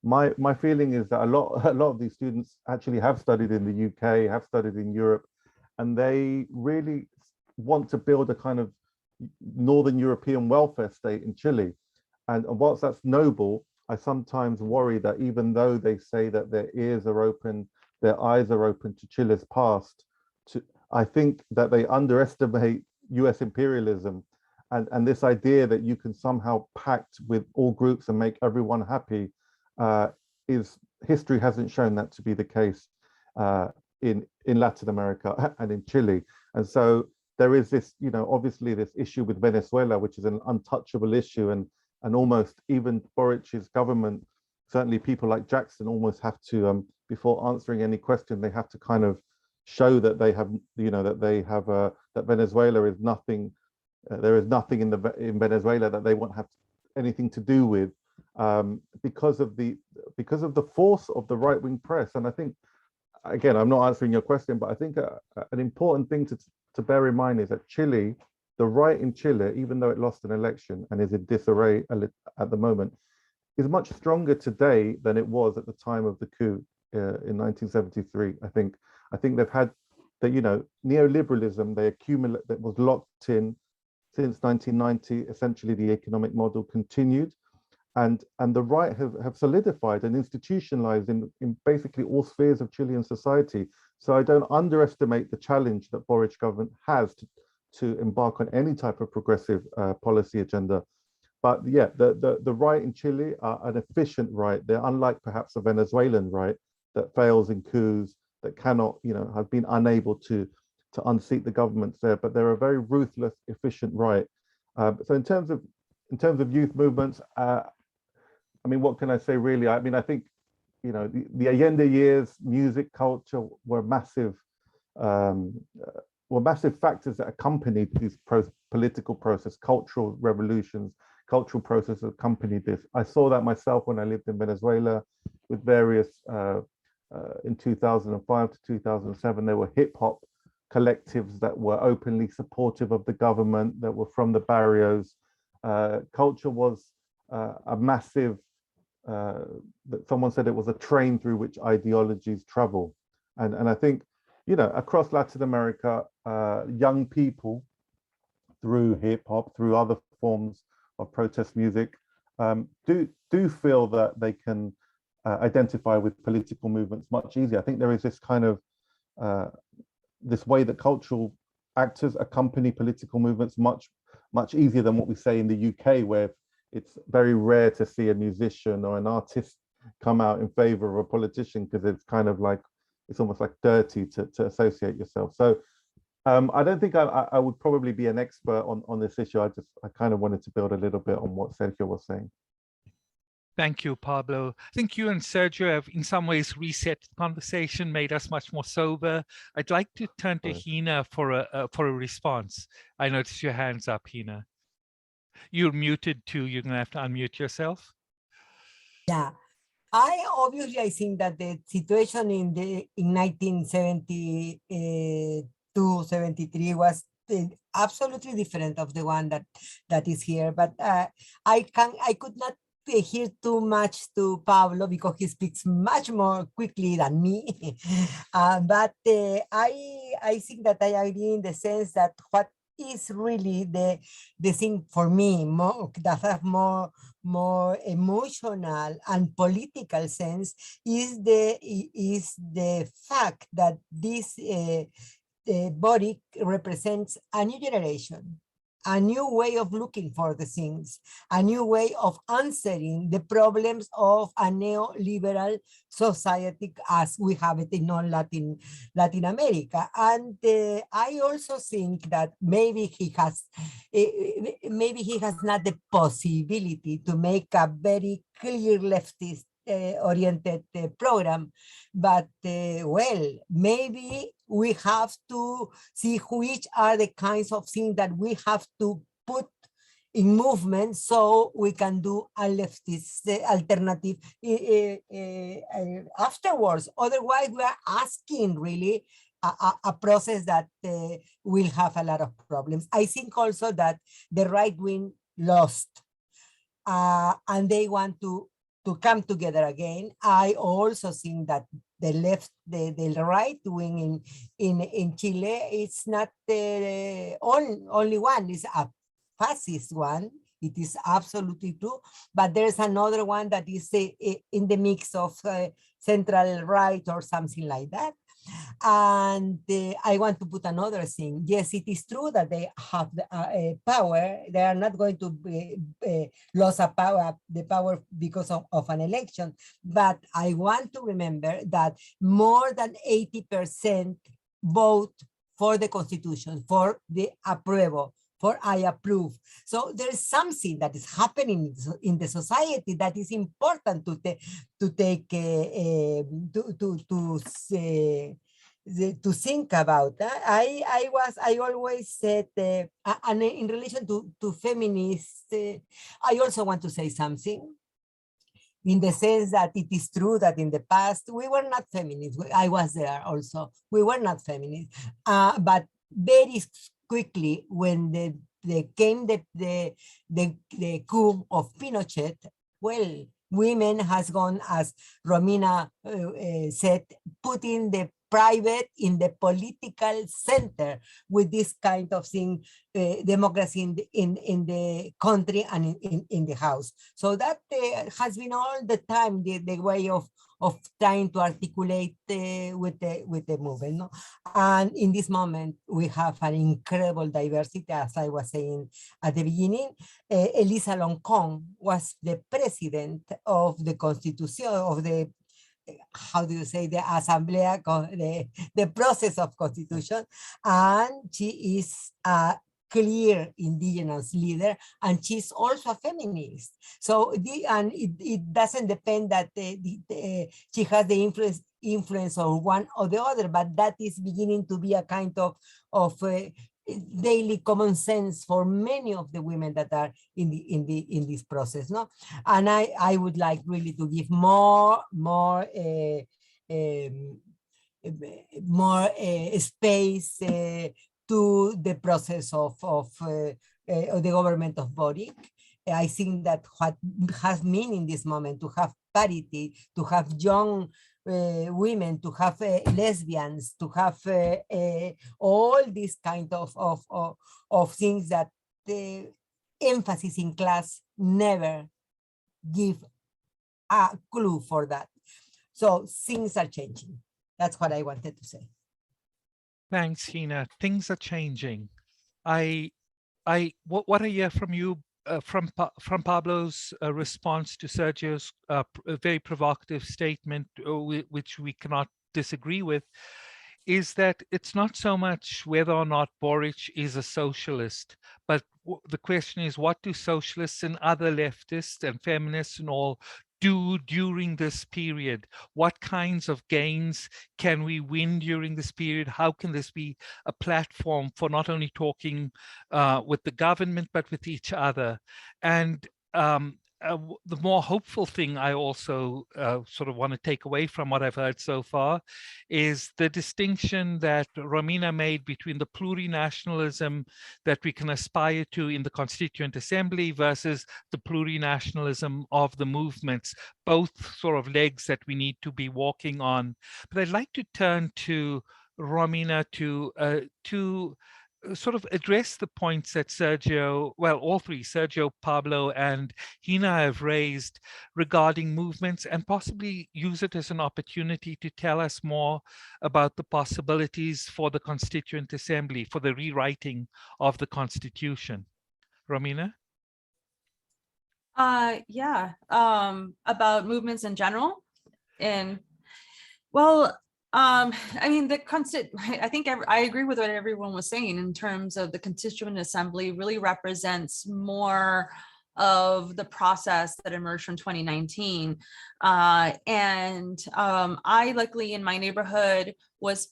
my feeling is that a lot of these students actually have studied in the UK, have studied in Europe, and they really want to build a kind of Northern European welfare state in Chile. And whilst that's noble, I sometimes worry that even though they say that their ears are open, their eyes are open to Chile's past, I think that they underestimate US imperialism and this idea that you can somehow pact with all groups and make everyone happy. History hasn't shown that to be the case in Latin America and in Chile. And so there is this, obviously this issue with Venezuela, which is an untouchable issue, and almost even Boric's government, certainly people like Jackson almost have to, before answering any question, they have to kind of show that they have, that Venezuela is nothing, there is nothing in Venezuela that they won't have anything to do with, because of the force of the right-wing press. And I think, again, I'm not answering your question, but I think an important thing to bear in mind is that Chile, the right in Chile, even though it lost an election and is in disarray at the moment, is much stronger today than it was at the time of the coup in 1973. I think they've had neoliberalism, that was locked in since 1990. Essentially, the economic model continued, and the right have solidified and institutionalized in basically all spheres of Chilean society. So I don't underestimate the challenge that Boric government has to embark on any type of progressive policy agenda. But yeah, the right in Chile are an efficient right. They're unlike perhaps a Venezuelan right that fails in coups, that cannot, have been unable to unseat the governments there. But they're a very ruthless, efficient right. So in terms of youth movements, I mean, what can I say really? I mean, I think, the Allende years, music, culture were massive factors that accompanied these political process, cultural revolutions, cultural processes accompanied this. I saw that myself when I lived in Venezuela with various, in 2005 to 2007, there were hip hop collectives that were openly supportive of the government, that were from the barrios. Culture was a massive, that someone said it was a train through which ideologies travel. And I think, across Latin America, young people through hip hop, through other forms of protest music, do feel that they can identify with political movements much easier. I think there is this kind of, this way that cultural actors accompany political movements much easier than what we say in the UK, where it's very rare to see a musician or an artist come out in favor of a politician, because it's kind of like, it's almost like dirty to associate yourself. So I don't think I would probably be an expert on this issue. I kind of wanted to build a little bit on what Sergio was saying. Thank you, Pablo. I think you and Sergio have in some ways reset the conversation, made us much more sober. I'd like to turn to Gina for a response. I noticed your hand's up, Gina. You're muted too. You're gonna have to unmute yourself. Yeah, I think that the situation in 1972, 73 was absolutely different of the one that is here. But I could not hear too much to Pablo because he speaks much more quickly than me. But I think that I agree in the sense that what is really the thing for me that have more emotional and political sense is the fact that this body represents a new generation, a new way of looking for the things, a new way of answering the problems of a neoliberal society as we have it in all Latin America. And I also think that maybe he has not the possibility to make a very clear leftist oriented program, but well, maybe we have to see which are the kinds of things that we have to put in movement so we can do a leftist alternative afterwards. Otherwise, we are asking really a process that will have a lot of problems. I think also that the right wing lost and they want to come together again. I also think that the left, the right wing in Chile, it's not the only one, it's a fascist one. It is absolutely true, but there's another one that is in the mix of central right or something like that. And I want to put another thing. Yes, it is true that they have the power. They are not going to lose the power because of an election. But I want to remember that more than 80% vote for the Constitution, for the approval, for I approve. So there's something that is happening in the society that is important to think about. I always said, and in relation to feminists, I also want to say something, in the sense that it is true that in the past we were not feminists. I was there also. We were not feminists, but very quickly when came the coup of Pinochet, well, women has gone, as Romina said, putting the private in the political center with this kind of thing, democracy in the country and in the house. So that has been all the time the way of trying to articulate with the movement. No? And in this moment, we have an incredible diversity, as I was saying at the beginning. Elisa Loncón was the president of the Constitution, of the, how do you say, the Asamblea, the process of Constitution, and she is a clear indigenous leader, and she's also a feminist. So it doesn't depend that she has the influence of one or the other, but that is beginning to be a kind of daily common sense for many of the women that are in this process, no? And I would like really to give more space to the process of the government of Boric. I think that what has mean in this moment to have parity, to have young women, to have lesbians, to have all these kind of things that the emphasis in class never give a clue for that. So things are changing. That's what I wanted to say. Thanks, Gina. Things are changing. What I hear from you, from Pablo's response to Sergio's very provocative statement, which we cannot disagree with, is that it's not so much whether or not Boric is a socialist, but the question is, what do socialists and other leftists and feminists and all do during this period? What kinds of gains can we win during this period? How can this be a platform for not only talking with the government, but with each other? And the more hopeful thing I also sort of want to take away from what I've heard so far is the distinction that Romina made between the plurinationalism that we can aspire to in the Constituent Assembly versus the plurinationalism of the movements, both sort of legs that we need to be walking on. But I'd like to turn to Romina to sort of address the points that Sergio, well, all three, Sergio, Pablo, and Gina have raised regarding movements, and possibly use it as an opportunity to tell us more about the possibilities for the Constituent Assembly, for the rewriting of the Constitution. Romina? Yeah, about movements in general. And well, I mean, I think I agree with what everyone was saying in terms of the Constituent Assembly really represents more of the process that emerged from 2019. And I luckily in my neighborhood was,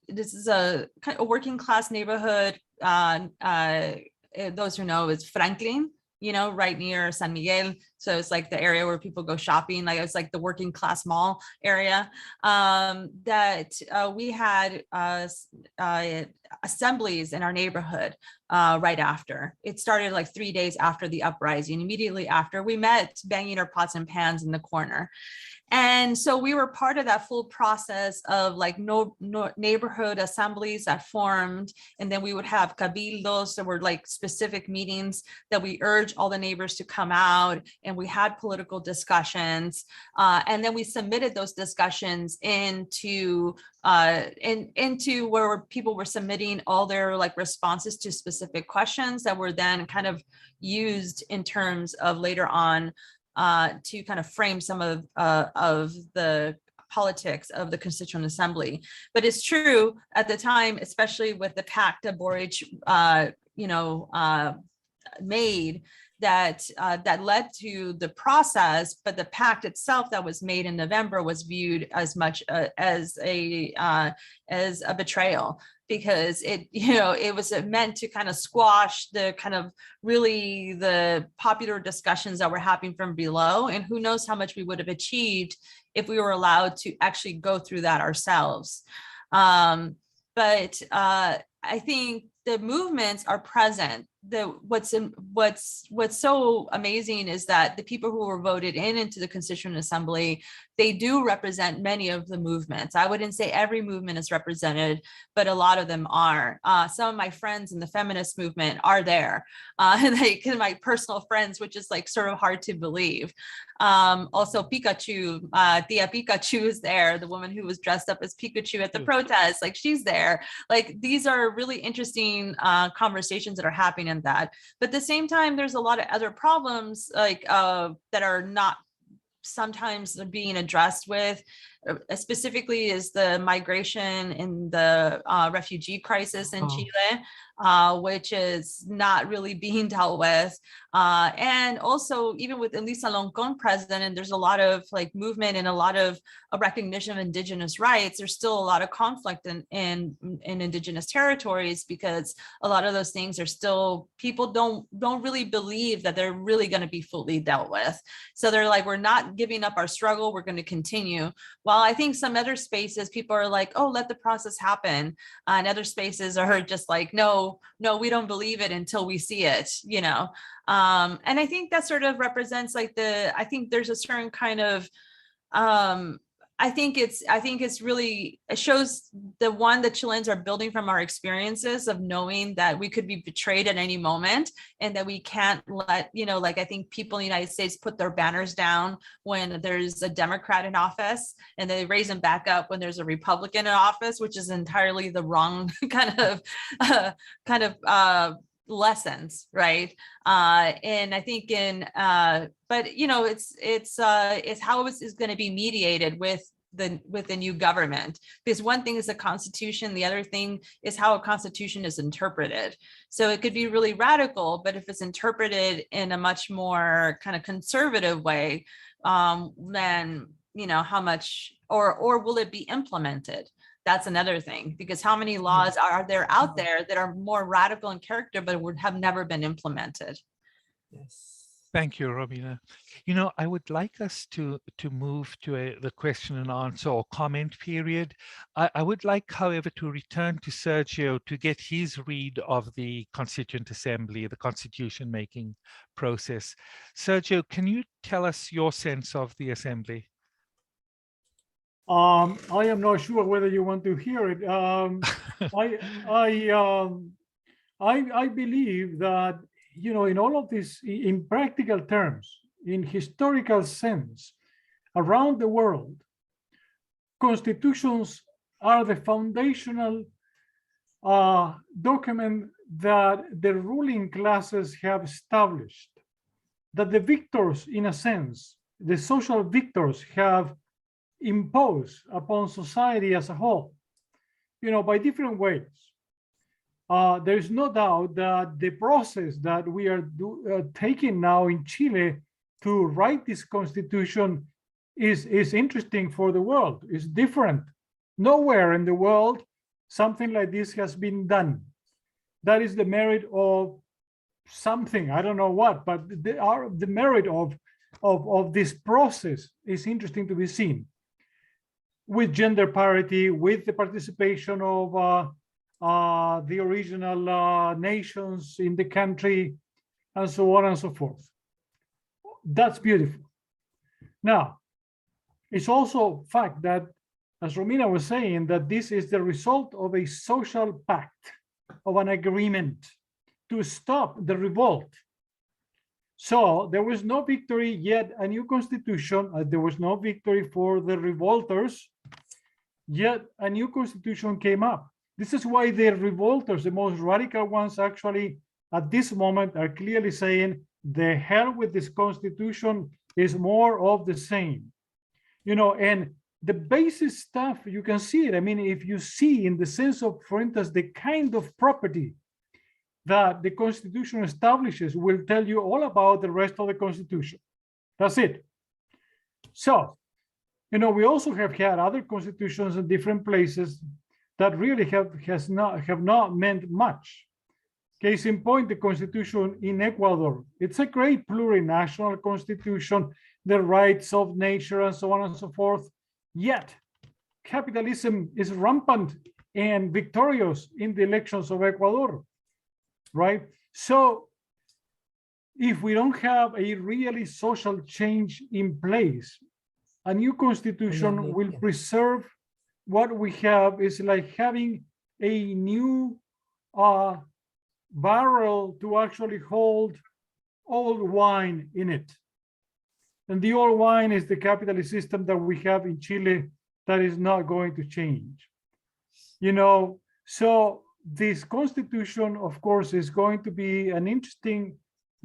this is a kind of working class neighborhood. Those who know is Franklin, you know, right near San Miguel. So it's like the area where people go shopping, like it's like the working class mall area. That we had assemblies in our neighborhood right after. It started like 3 days after the uprising. Immediately after, we met banging our pots and pans in the corner. And so we were part of that full process of like neighborhood assemblies that formed. And then we would have cabildos that were like specific meetings that we urged all the neighbors to come out, and we had political discussions. And then we submitted those discussions into where people were submitting all their like responses to specific questions that were then kind of used in terms of later on to kind of frame some of the politics of the Constituent Assembly. But it's true at the time, especially with the pact that Boric, made, that led to the process, but the pact itself that was made in November was viewed as much as a betrayal, because it was meant to kind of squash the kind of really the popular discussions that were happening from below, and who knows how much we would have achieved if we were allowed to actually go through that ourselves. But I think the movements are present. What's so amazing is that the people who were voted into the Constituent Assembly, they do represent many of the movements. I wouldn't say every movement is represented, but a lot of them are. Some of my friends in the feminist movement are there, my personal friends, which is like sort of hard to believe. Also Pikachu, Tia Pikachu is there, the woman who was dressed up as Pikachu at the protest, like she's there. Like these are really interesting conversations that are happening in that. But at the same time, there's a lot of other problems like that are not sometimes being addressed with, specifically is the migration and the refugee crisis in Chile, which is not really being dealt with. And also even with Elisa Loncón president, there's a lot of like movement and a lot of recognition of indigenous rights. There's still a lot of conflict in indigenous territories, because a lot of those things are still, people don't really believe that they're really going to be fully dealt with. So they're like, we're not giving up our struggle, we're going to continue. While I think some other spaces, people are like, oh, let the process happen. And other spaces are just like, no, we don't believe it until we see it, and I think that sort of represents like I think there's a certain kind of, I think it's really, it shows the Chileans are building from our experiences of knowing that we could be betrayed at any moment, and that we can't let, like I think people in the United States put their banners down when there's a Democrat in office, and they raise them back up when there's a Republican in office, which is entirely the wrong kind of lessons, right? And I think but it's how it's going to be mediated with the new government, because one thing is the Constitution, the other thing is how a Constitution is interpreted. So it could be really radical, but if it's interpreted in a much more kind of conservative way, then how much, or will it be implemented? That's another thing, because how many laws are there out there that are more radical in character but would have never been implemented? Yes. Thank you, Romina. I would like us to move to the question and answer or comment period. I would like, however, to return to Sergio to get his read of the Constituent Assembly, the constitution making process. Sergio, can you tell us your sense of the Assembly? I am not sure whether you want to hear it. I believe that, in all of this, in practical terms, in historical sense, around the world, constitutions are the foundational document that the ruling classes have established, that the victors, in a sense, the social victors have imposed upon society as a whole, by different ways. There is no doubt that the process that we are taking now in Chile to write this constitution is interesting for the world. It's different. Nowhere in the world something like this has been done. That is the merit of something, I don't know what, but the merit of this process is interesting to be seen. With gender parity, with the participation of the original nations in the country, and so on and so forth. That's beautiful. Now, it's also fact that, as Romina was saying, that this is the result of a social pact, of an agreement to stop the revolt. So there was no victory, yet a new constitution, there was no victory for the revolters, yet a new constitution came up. This is why the revolters, the most radical ones, actually at this moment are clearly saying, the hell with this constitution, is more of the same. You know, and the basic stuff, you can see it. I mean, if you see in the sense of, for instance, the kind of property that the Constitution establishes will tell you all about the rest of the Constitution. That's it. So, you know, we also have had other constitutions in different places that really have not meant much. Case in point, the Constitution in Ecuador. It's a great plurinational constitution, the rights of nature and so on and so forth. Yet, capitalism is rampant and victorious in the elections of Ecuador. Right? So if we don't have a really social change in place, a new constitution will preserve what we have. Is like having a new barrel to actually hold old wine in it. And the old wine is the capitalist system that we have in Chile that is not going to change. You know, so this constitution, of course, is going to be an interesting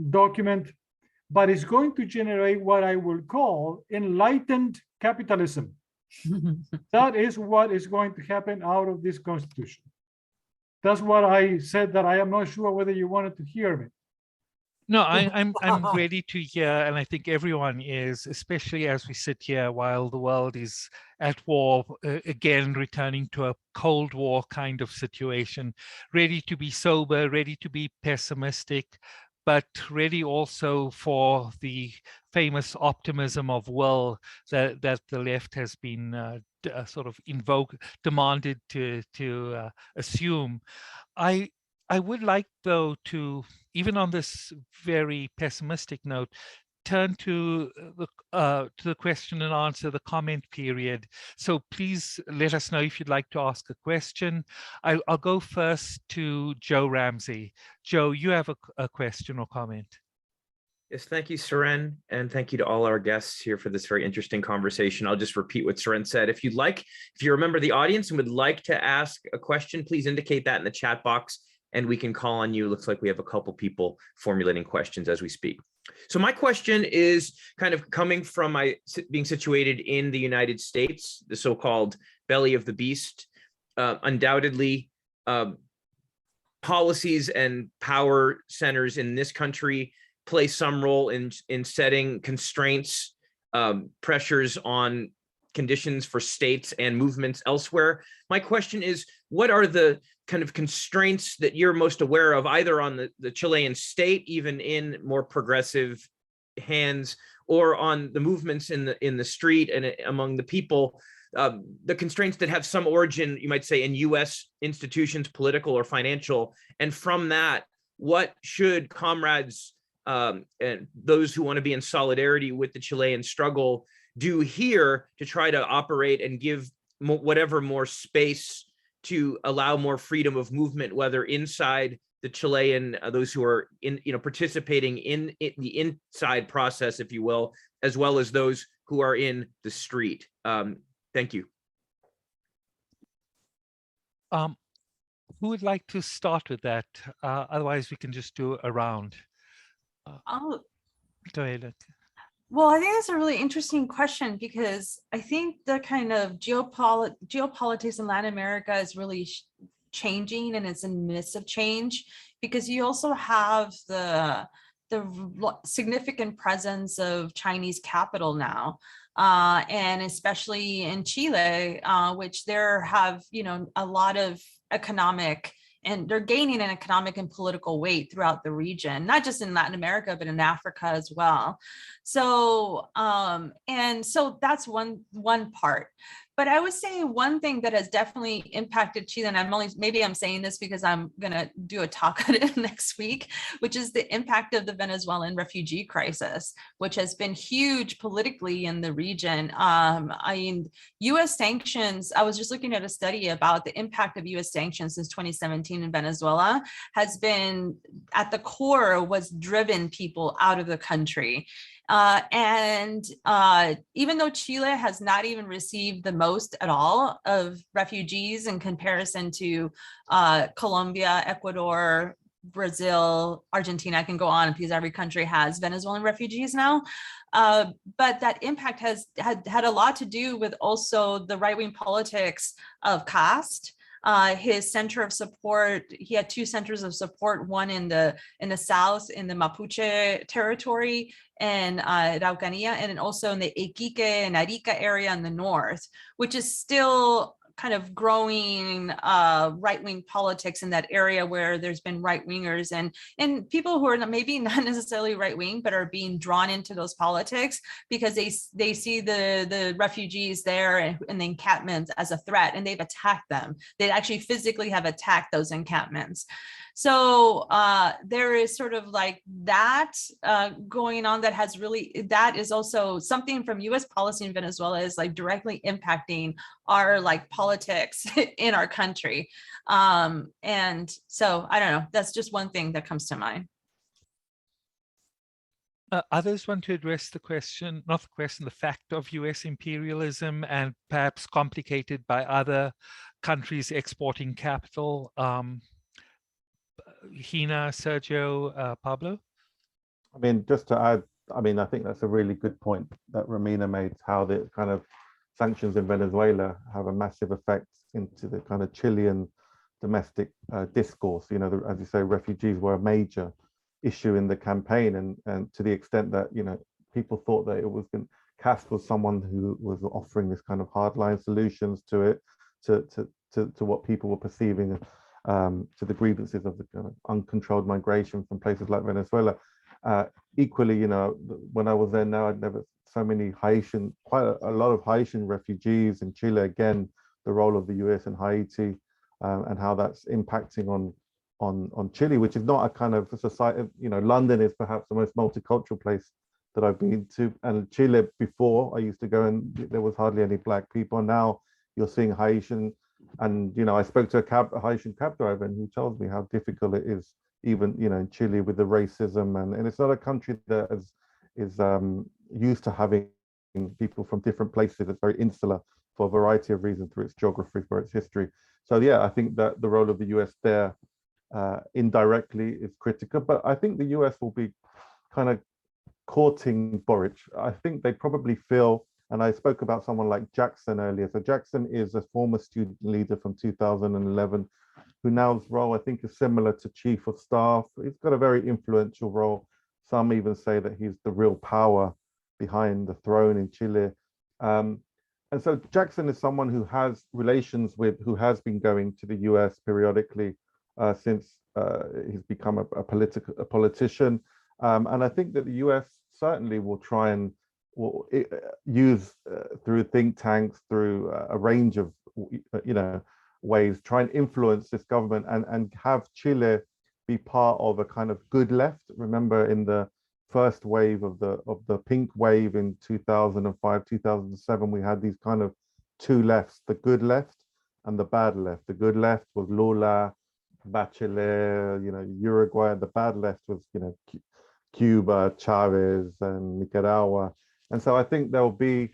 document, but it's going to generate what I will call enlightened capitalism. That is what is going to happen out of this constitution. That's what I said, that I am not sure whether you wanted to hear me. No, I'm ready to hear, and I think everyone is, especially as we sit here while the world is at war, again, returning to a Cold War kind of situation, ready to be sober, ready to be pessimistic, but ready also for the famous optimism of will that the left has been sort of demanded to assume. I would like, though, to, even on this very pessimistic note, turn to the question and answer, the comment period. So please let us know if you'd like to ask a question. I'll go first to Joe Ramsey. Joe, you have a question or comment. Yes, thank you, Seren, and thank you to all our guests here for this very interesting conversation. I'll just repeat what Seren said. If you remember the audience and would like to ask a question, please indicate that in the chat box and we can call on you. Looks like we have a couple people formulating questions as we speak. So my question is kind of coming from my being situated in the United States, the so-called belly of the beast. Undoubtedly, policies and power centers in this country play some role in setting constraints, pressures on conditions for states and movements elsewhere. My question is, what are the kind of constraints that you're most aware of, either on the Chilean state, even in more progressive hands, or on the movements in the street and among the people, the constraints that have some origin, you might say, in US institutions, political or financial, and from that, what should comrades and those who want to be in solidarity with the Chilean struggle do here to try to operate and give whatever more space to allow more freedom of movement, whether inside the Chilean, those who are participating in the inside process, if you will, as well as those who are in the street. Thank you. Who would like to start with that? Otherwise, we can just do a round. Go ahead. Well, I think that's a really interesting question, because I think the kind of geopolitics in Latin America is really changing, and it's in the midst of change, because you also have the significant presence of Chinese capital now, and especially in Chile, which there have a lot of economic, and they're gaining an economic and political weight throughout the region, not just in Latin America, but in Africa as well. So, and so that's one part. But I would say one thing that has definitely impacted Chile, and maybe I'm saying this because I'm going to do a talk on it next week, which is the impact of the Venezuelan refugee crisis, which has been huge politically in the region. I mean, US sanctions, I was just looking at a study about the impact of US sanctions since 2017 in Venezuela, has been at the core was driven people out of the country. Even though Chile has not even received the most at all of refugees in comparison to Colombia, Ecuador, Brazil, Argentina, I can go on because every country has Venezuelan refugees now. But that impact has had a lot to do with also the right-wing politics of caste. His center of support, he had two centers of support, one in the south in the Mapuche territory and Araucanía, and then also in the Iquique and Arica area in the north, which is still kind of growing right-wing politics in that area where there's been right-wingers and people who are maybe not necessarily right-wing, but are being drawn into those politics because they see the refugees there and the encampments as a threat, and they've attacked them. They actually physically have attacked those encampments. So there is sort of like that going on that has really, that is also something from US policy in Venezuela is like directly impacting our like politics in our country. And so I don't know, that's just one thing that comes to mind. Others want to address the question, not the question, the fact of US imperialism and perhaps complicated by other countries exporting capital. Gina, Sergio, Pablo? I mean, just to add, I mean, I think that's a really good point that Romina made, how the kind of sanctions in Venezuela have a massive effect into the kind of Chilean domestic discourse. You know, as you say, refugees were a major issue in the campaign, and to the extent that, you know, people thought that it was Cast was someone who was offering this kind of hardline solutions to it, to what people were perceiving, to the grievances of the kind of uncontrolled migration from places like Venezuela. Equally, you know, when I was there now, I'd never so many Haitian, quite a lot of Haitian refugees in Chile. Again, the role of the US in Haiti, and how that's impacting on Chile, which is not a kind of society. You know, London is perhaps the most multicultural place that I've been to, and Chile before I used to go, and there was hardly any black people. Now you're seeing Haitian, and you know, I spoke to a Haitian cab driver, and he tells me how difficult it is, even, you know, in Chile with the racism, and it's not a country that is used to having people from different places. It's very insular for a variety of reasons, through its geography, for its history. So yeah, I think that the role of the US there indirectly is critical, but I think the US will be kind of courting Boric. I think they probably feel, and I spoke about someone like Jackson earlier. So Jackson is a former student leader from 2011, who now's role I think is similar to chief of staff. He's got a very influential role. Some even say that he's the real power behind the throne in Chile. And so Jackson is someone who has relations with, who has been going to the US periodically since he's become a politician. And I think that the US certainly will try and use through think tanks, through a range of, you know, ways, try and influence this government and have Chile be part of a kind of good left. Remember, in the first wave of the pink wave in 2005, 2007, we had these kind of two lefts, the good left and the bad left. The good left was Lula, Bachelet, you know, Uruguay. The bad left was, you know, Cuba, Chavez, and Nicaragua. And so I think there'll be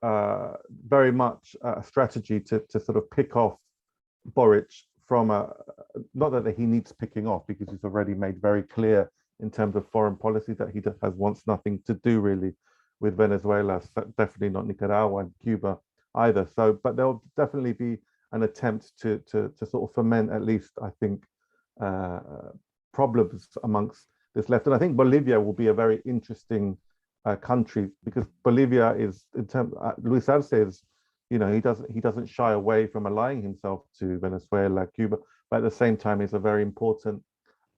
very much a strategy to sort of pick off Boric from not that he needs picking off, because he's already made very clear in terms of foreign policy that he wants nothing to do really with Venezuela, definitely not Nicaragua and Cuba either. So, but there'll definitely be an attempt to sort of foment, at least I think, problems amongst this left. And I think Bolivia will be a very interesting country, because Bolivia is, in terms, Luis Arce is, you know, he doesn't shy away from allying himself to Venezuela, Cuba, but at the same time, it's a very important,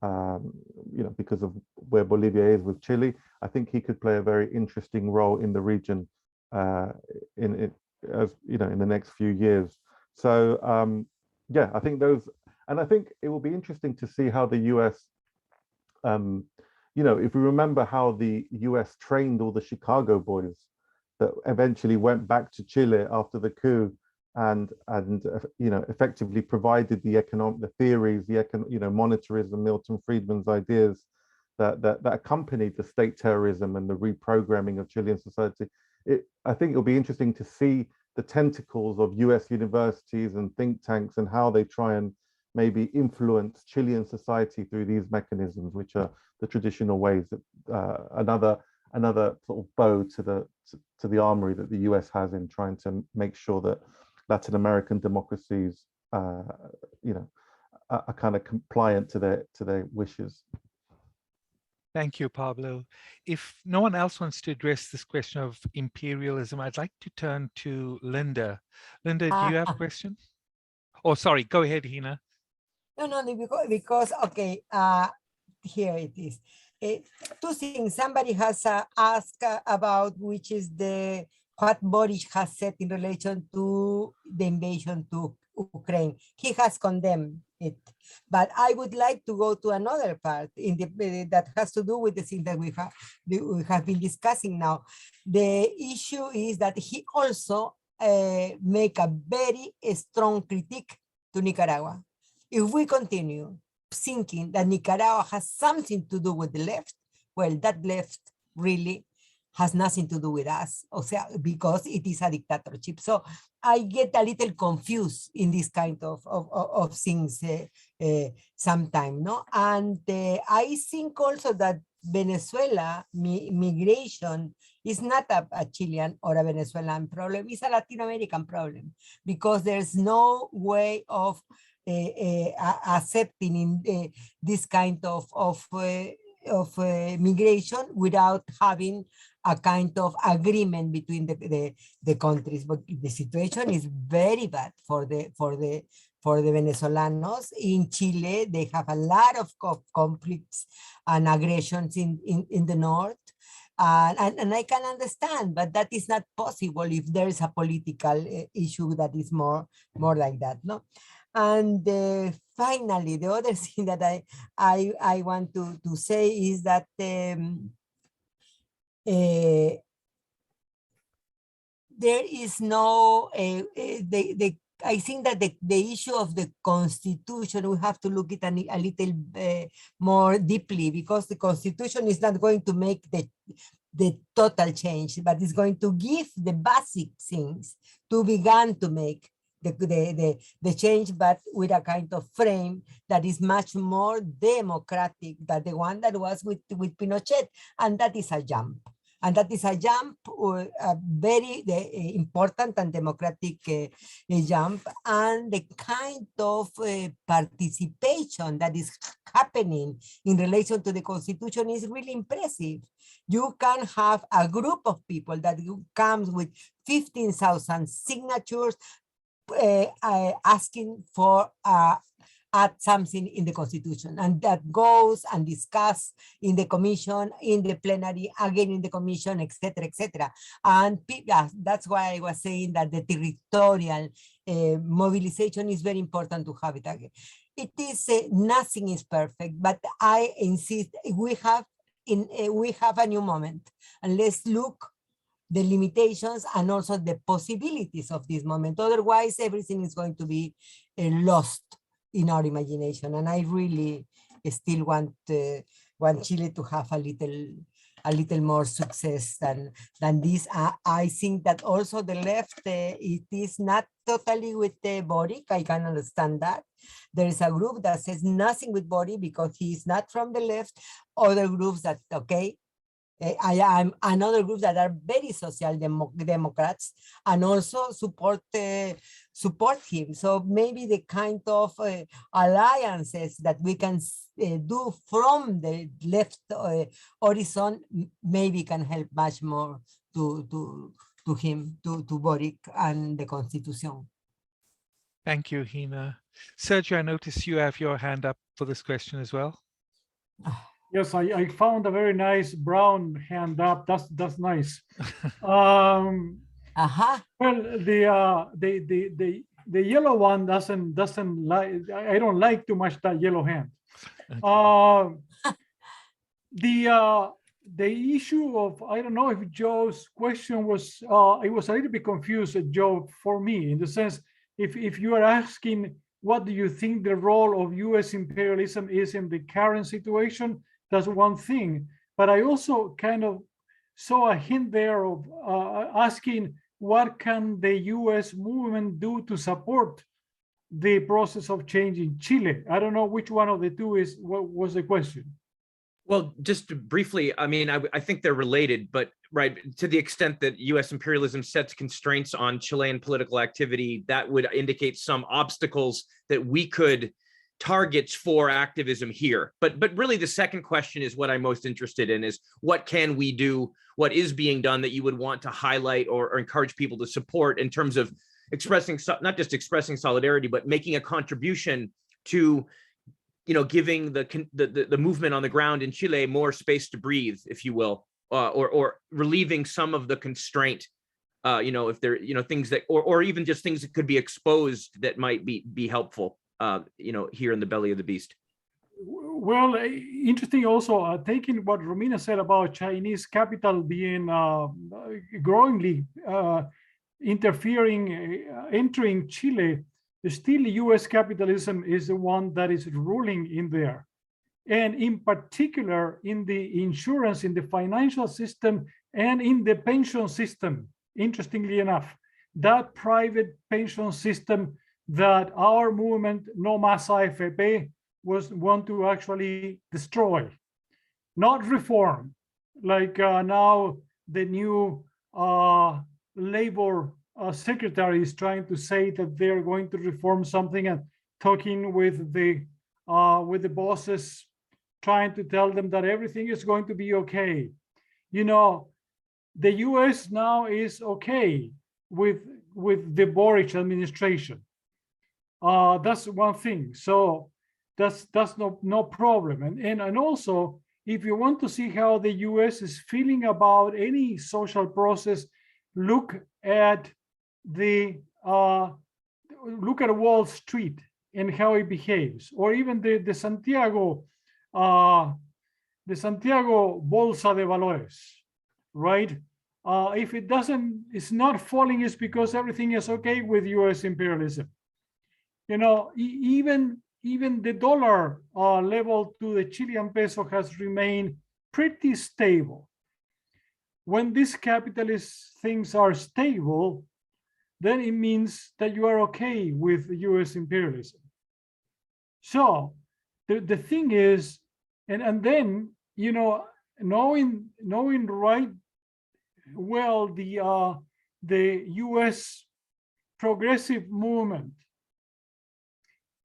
you know, because of where Bolivia is with Chile. I think he could play a very interesting role in the region, in as you know, in the next few years. So yeah, I think those, and I think it will be interesting to see how the US, you know, if we remember how the US trained all the Chicago boys that eventually went back to Chile after the coup, and you know, effectively provided the theories, you know, monetarism, Milton Friedman's ideas that accompanied the state terrorism and the reprogramming of Chilean society. I think it'll be interesting to see the tentacles of US universities and think tanks and how they try and maybe influence Chilean society through these mechanisms, which are the traditional ways that another sort of bow to the armory that the US has in trying to make sure that Latin American democracies, you know, are kind of compliant to their wishes. Thank you, Pablo. If no one else wants to address this question of imperialism, I'd like to turn to Linda. Linda, do you have a question? Oh, sorry, go ahead, Gina. No, because okay, here it is. Two things. Somebody has asked about which is what Boris has said in relation to the invasion to Ukraine. He has condemned it, but I would like to go to another part that has to do with the thing that we have been discussing now. The issue is that he also make a very strong critique to Nicaragua. If we continue thinking that Nicaragua has something to do with the left, well, that left really has nothing to do with us, because it is a dictatorship. So I get a little confused in this kind of things sometimes, no? And I think also that Venezuela migration is not a Chilean or a Venezuelan problem, it's a Latin American problem, because there's no way of accepting this kind of migration without having a kind of agreement between the countries. But the situation is very bad for the Venezolanos. In Chile, they have a lot of conflicts and aggressions in the north. And I can understand, but that is not possible if there is a political issue that is more like that, no? And finally, the other thing that I want to say is that there is no, I think that the issue of the constitution, we have to look at it a little more deeply, because the constitution is not going to make the total change, but it's going to give the basic things to begin to make the change, but with a kind of frame that is much more democratic than the one that was with Pinochet, and that is a jump. And that is a jump, a very important and democratic jump, and the kind of participation that is happening in relation to the constitution is really impressive. You can have a group of people that comes with 15,000 signatures asking for add something in the constitution, and that goes and discussed in the commission, in the plenary, again in the commission, etc., etc. And that's why I was saying that the territorial mobilization is very important to have it again. It is nothing is perfect, but I insist we have a new moment, and let's look the limitations and also the possibilities of this moment. Otherwise, everything is going to be lost in our imagination. And I really still want Chile to have a little more success than this. I think that also the left, it is not totally with the Boric. I can understand that. There is a group that says nothing with Boric because he is not from the left. Other groups that, okay, I am another group that are very social democrats and also support him. So maybe the kind of alliances that we can do from the left horizon maybe can help much more to him, to Boric and the Constitution. Thank you, Gina. Sergio, I notice you have your hand up for this question as well. Yes, I found a very nice brown hand up. That's nice. Well, the yellow one doesn't like. I don't like too much that yellow hand. The issue of, I don't know if Joe's question was, it was a little bit confused, Joe, for me, in the sense, if you are asking, what do you think the role of US imperialism is in the current situation, that's one thing. But I also kind of saw a hint there of asking, what can the US movement do to support the process of change in Chile? I don't know which one of the two is, what was the question? Well, just briefly, I mean, I think they're related, but right, to the extent that US imperialism sets constraints on Chilean political activity, that would indicate some obstacles that we could target for activism here. But really the second question is what I'm most interested in, is what can we do, what is being done that you would want to highlight or encourage people to support in terms of expressing, not just expressing solidarity, but making a contribution to, you know, giving the movement on the ground in Chile more space to breathe, if you will, or relieving some of the constraint, you know, if there, you know, things that, or even just things that could be exposed that might be helpful, you know, here in the belly of the beast. Well, interesting also, taking what Romina said about Chinese capital being growingly entering Chile. Still, US capitalism is the one that is ruling in there. And in particular, in the insurance, in the financial system, and in the pension system, interestingly enough, that private pension system that our movement, No Más AFP, want to actually destroy, not reform, like now the new labor secretary is trying to say that they're going to reform something, and talking with the bosses, trying to tell them that everything is going to be okay. You know, the US now is okay with the Boric administration. That's one thing. So that's no problem. And also, if you want to see how the US is feeling about any social process, look at Wall Street and how it behaves, or even the Santiago Bolsa de Valores, right? If it's not falling, it's because everything is okay with US imperialism. You know, even the dollar level to the Chilean peso has remained pretty stable. When these capitalist things are stable, then it means that you are okay with US imperialism. So the thing is, and then, you know, knowing right well the US progressive movement,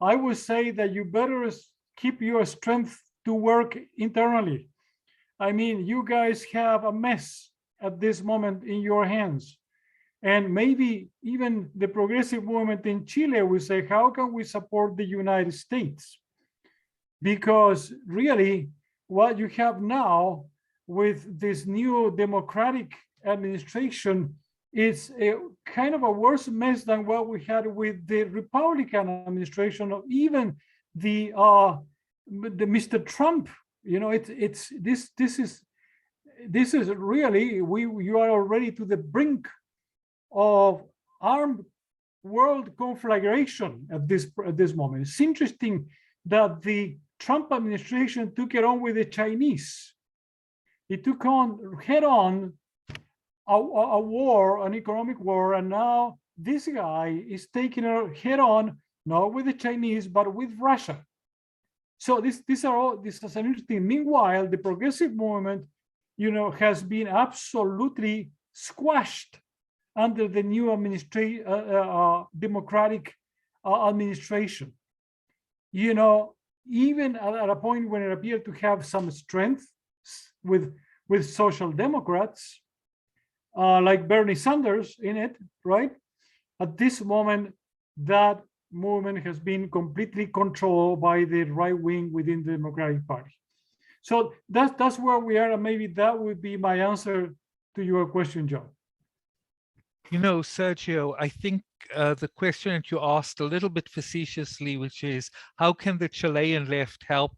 I would say that you better keep your strength to work internally. I mean, you guys have a mess at this moment in your hands. And maybe even the progressive movement in Chile will say, how can we support the United States? Because really, what you have now with this new democratic administration is a kind of a worse mess than what we had with the Republican administration, or even the Mr. Trump. You know, this is really, you are already to the brink of armed world conflagration at this moment. It's interesting that the Trump administration took it on with the Chinese. It took on head-on a war, an economic war, and now this guy is taking it head-on, not with the Chinese, but with Russia. So this is an interesting. Meanwhile, the progressive movement, you know, has been absolutely squashed under the new democratic administration. You know, even at a point when it appeared to have some strength with social democrats, like Bernie Sanders in it, right? At this moment, that movement has been completely controlled by the right wing within the Democratic Party. So that's where we are, and maybe that would be my answer to your question, John. You know, Sergio, I think the question that you asked a little bit facetiously, which is how can the Chilean left help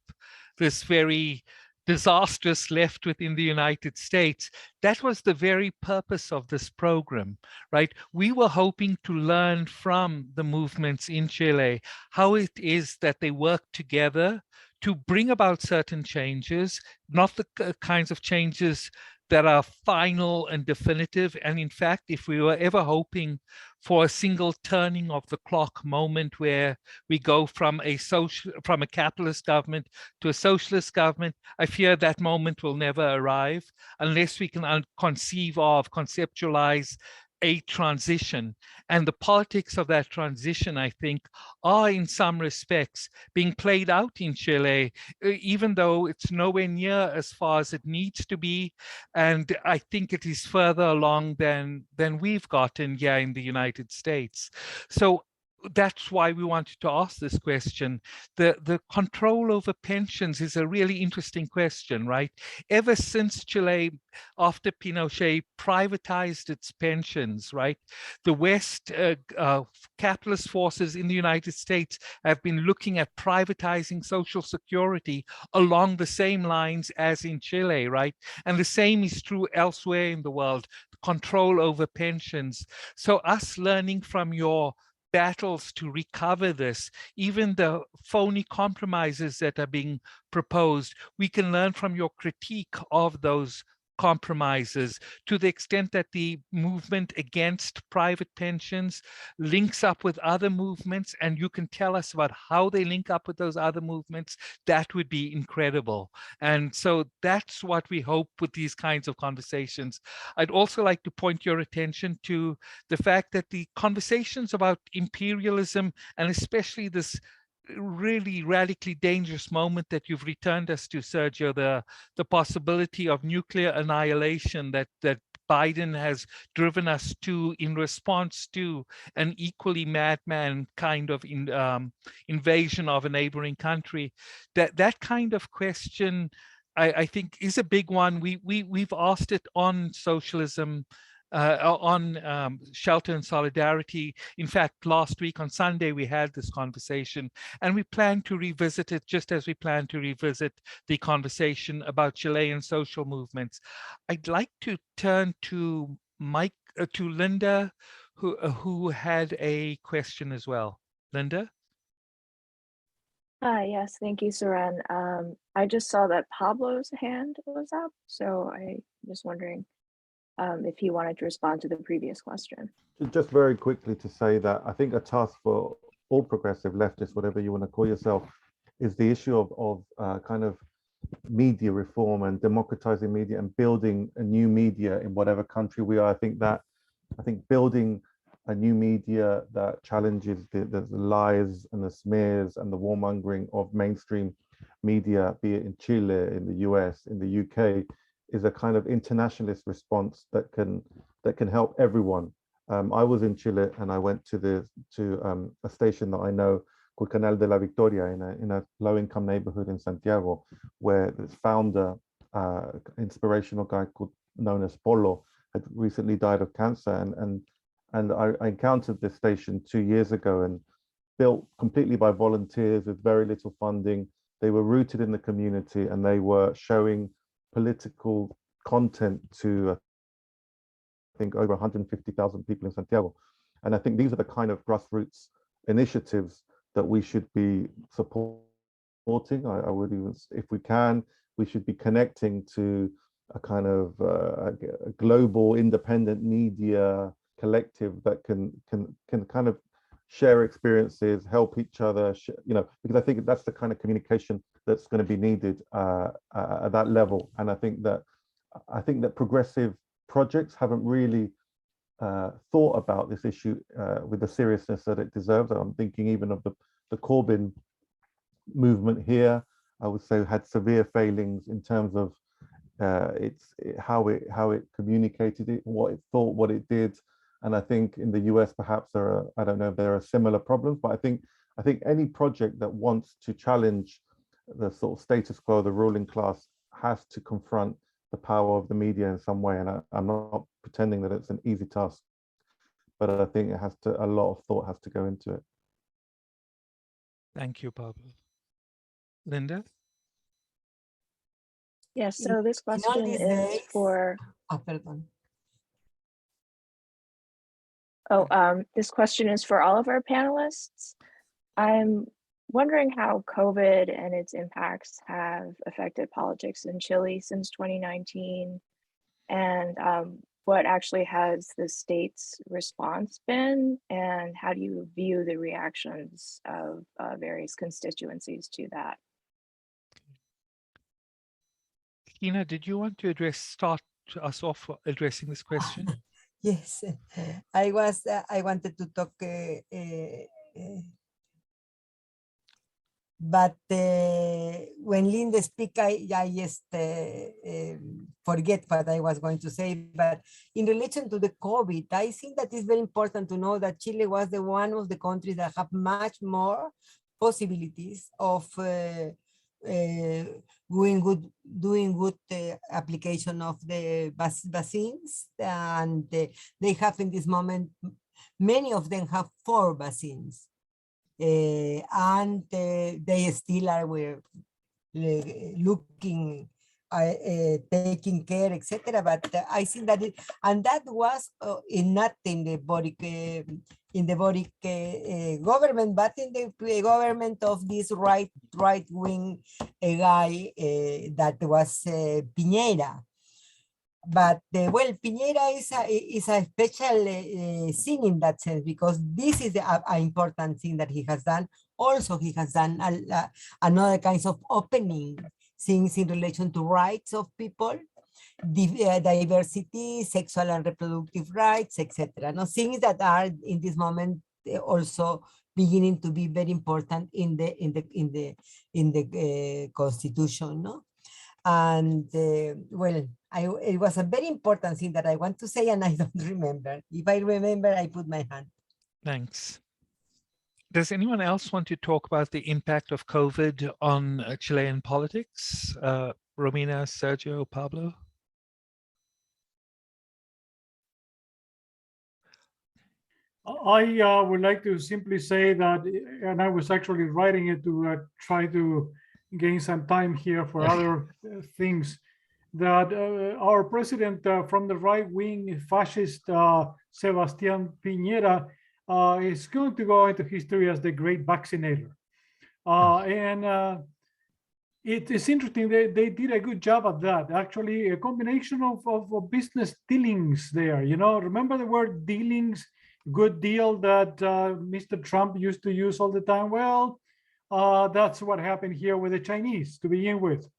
this very disastrous left within the United States? That was the very purpose of this program, right? We were hoping to learn from the movements in Chile, how it is that they work together to bring about certain changes, not the kinds of changes that are final and definitive. And in fact, if we were ever hoping for a single turning of the clock moment where we go from a capitalist government to a socialist government, I fear that moment will never arrive unless we can conceive of, conceptualize a transition. And the politics of that transition, I think, are in some respects being played out in Chile, even though it's nowhere near as far as it needs to be. And I think it is further along than we've gotten here in the United States. So that's why we wanted to ask this question. The control over pensions is a really interesting question, right? Ever since Chile, after Pinochet, privatized its pensions, right? The West, capitalist forces in the United States have been looking at privatizing Social Security along the same lines as in Chile, right? And the same is true elsewhere in the world, control over pensions. So us learning from your battles to recover this, even the phony compromises that are being proposed, we can learn from your critique of those compromises to the extent that the movement against private pensions links up with other movements, and you can tell us about how they link up with those other movements. That would be incredible. And so that's what we hope with these kinds of conversations. I'd also like to point your attention to the fact that the conversations about imperialism, and especially this really radically dangerous moment that you've returned us to, Sergio, the possibility of nuclear annihilation that Biden has driven us to in response to an equally madman kind of invasion of a neighboring country. That kind of question, I think, is a big one. We've asked it on socialism, on shelter and solidarity. In fact, last week on Sunday, we had this conversation, and we plan to revisit it just as we plan to revisit the conversation about Chilean social movements. I'd like to turn to to Linda, who had a question as well. Linda? Hi, yes, thank you, Suran. I just saw that Pablo's hand was up, so I'm just wondering if he wanted to respond to the previous question. Just very quickly to say that I think a task for all progressive leftists, whatever you want to call yourself, is the issue of kind of media reform and democratizing media and building a new media in whatever country we are. I think building a new media that challenges the lies and the smears and the warmongering of mainstream media, be it in Chile, in the US, in the UK, is a kind of internationalist response that can help everyone. I was in Chile and I went to a station that I know called Canal de la Victoria in a low-income neighborhood in Santiago, where this founder, inspirational guy known as Pablo, had recently died of cancer, and I encountered this station 2 years ago, and built completely by volunteers with very little funding. They were rooted in the community, and they were showing political content to, I think, over 150,000 people in Santiago. And I think these are the kind of grassroots initiatives that we should be supporting. I would even, if we can, we should be connecting to a kind of a global independent media collective that can kind of share experiences, help each other, because I think that's the kind of communication that's going to be needed at that level. And I think that progressive projects haven't really thought about this issue with the seriousness that it deserves. I'm thinking even of the Corbyn movement here. I would say had severe failings in terms of how it communicated it, what it thought, what it did. And I think in the US, perhaps I don't know if there are similar problems, but I think any project that wants to challenge the sort of status quo, the ruling class, has to confront the power of the media in some way. And I'm not pretending that it's an easy task. but I think it has to, a lot of thought has to go into it. Thank you, Pablo. Linda? Yes, so this In all question these is days, for, pardon. this question is for all of our panelists. I'm wondering how COVID and its impacts have affected politics in Chile since 2019, and what actually has the state's response been, and how do you view the reactions of various constituencies to that? Gina, did you want to start us off addressing this question? Yes, I wanted to talk, but when Linda speak, I just forget what I was going to say. But in relation to the COVID, I think that it's very important to know that Chile was the one of the countries that have much more possibilities of doing good application of the vaccines, and they have in this moment, many of them have 4 vaccines, and they still are looking, taking care, etc. But I think that and that was not in the body government, but in the government of this right wing guy that was Piñera. But well, Piñera is a special thing in that sense, because this is an important thing that he has done. Also, he has done another kinds of opening things in relation to rights of people, diversity, sexual and reproductive rights, etc. No, things that are in this moment also beginning to be very important in the constitution, no? And well, it was a very important thing that I want to say, and I don't remember. If I remember, I put my hand. Thanks. Does anyone else want to talk about the impact of COVID on Chilean politics? Romina, Sergio, Pablo? I would like to simply say that, and I was actually writing it to try to gain some time here for other things, that our president from the right-wing fascist Sebastián Piñera is going to go into history as the great vaccinator. And it is interesting, they did a good job at that. Actually, a combination of business dealings there, you know, remember the word dealings, good deal that Mr. Trump used to use all the time? Well, that's what happened here with the Chinese to begin with.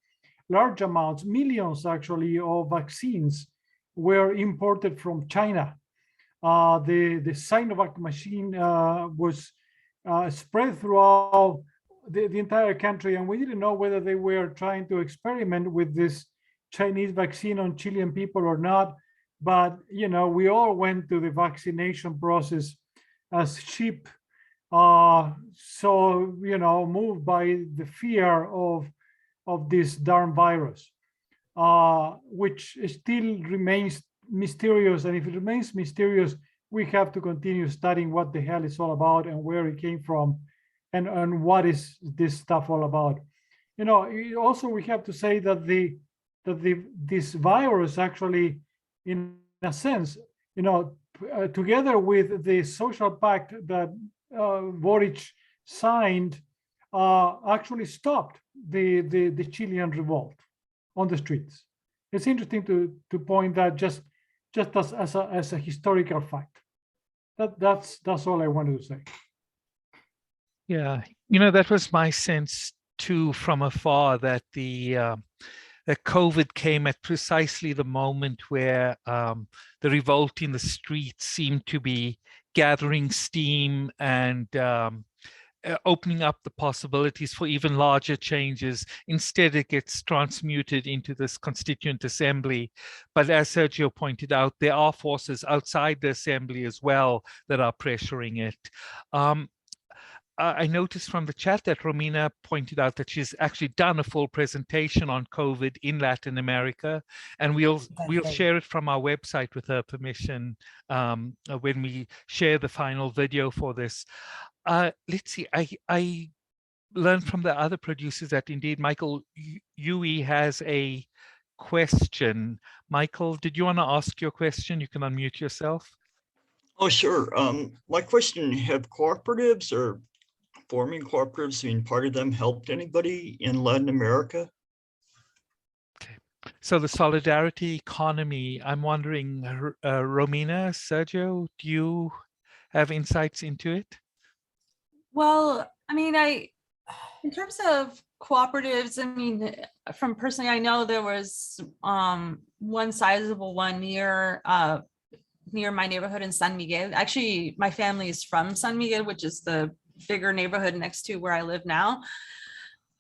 Large amounts, millions actually, of vaccines were imported from China. The Sinovac machine was spread throughout the entire country, and we didn't know whether they were trying to experiment with this Chinese vaccine on Chilean people or not. But, you know, we all went to the vaccination process as sheep. So, you know, moved by the fear of this darn virus, which still remains mysterious. And if it remains mysterious, we have to continue studying what the hell it's all about and where it came from, and what is this stuff all about. You know, also we have to say that this virus actually, in a sense, you know, together with the social pact that Boric signed, actually stopped the Chilean revolt on the streets. It's interesting to point that just as a historical fact. That's all I wanted to say. Yeah, you know, that was my sense too from afar, that that COVID came at precisely the moment where the revolt in the streets seemed to be gathering steam and opening up the possibilities for even larger changes. Instead, it gets transmuted into this constituent assembly. But as Sergio pointed out, there are forces outside the assembly as well that are pressuring it. I noticed from the chat that Romina pointed out that she's actually done a full presentation on COVID in Latin America, and we'll Perfect. share it from our website with her permission when we share the final video for this. Let's see, I learned from the other producers that indeed Michael Yui has a question. Michael, did you want to ask your question? You can unmute yourself. Oh, sure. My question, have cooperatives or forming cooperatives, being part of them, helped anybody in Latin America? Okay. So the solidarity economy, I'm wondering, Romina, Sergio, do you have insights into it? Well, I mean, in terms of cooperatives, I mean, from personally, I know there was one sizable one near my neighborhood in San Miguel. Actually, my family is from San Miguel, which is the bigger neighborhood next to where I live now.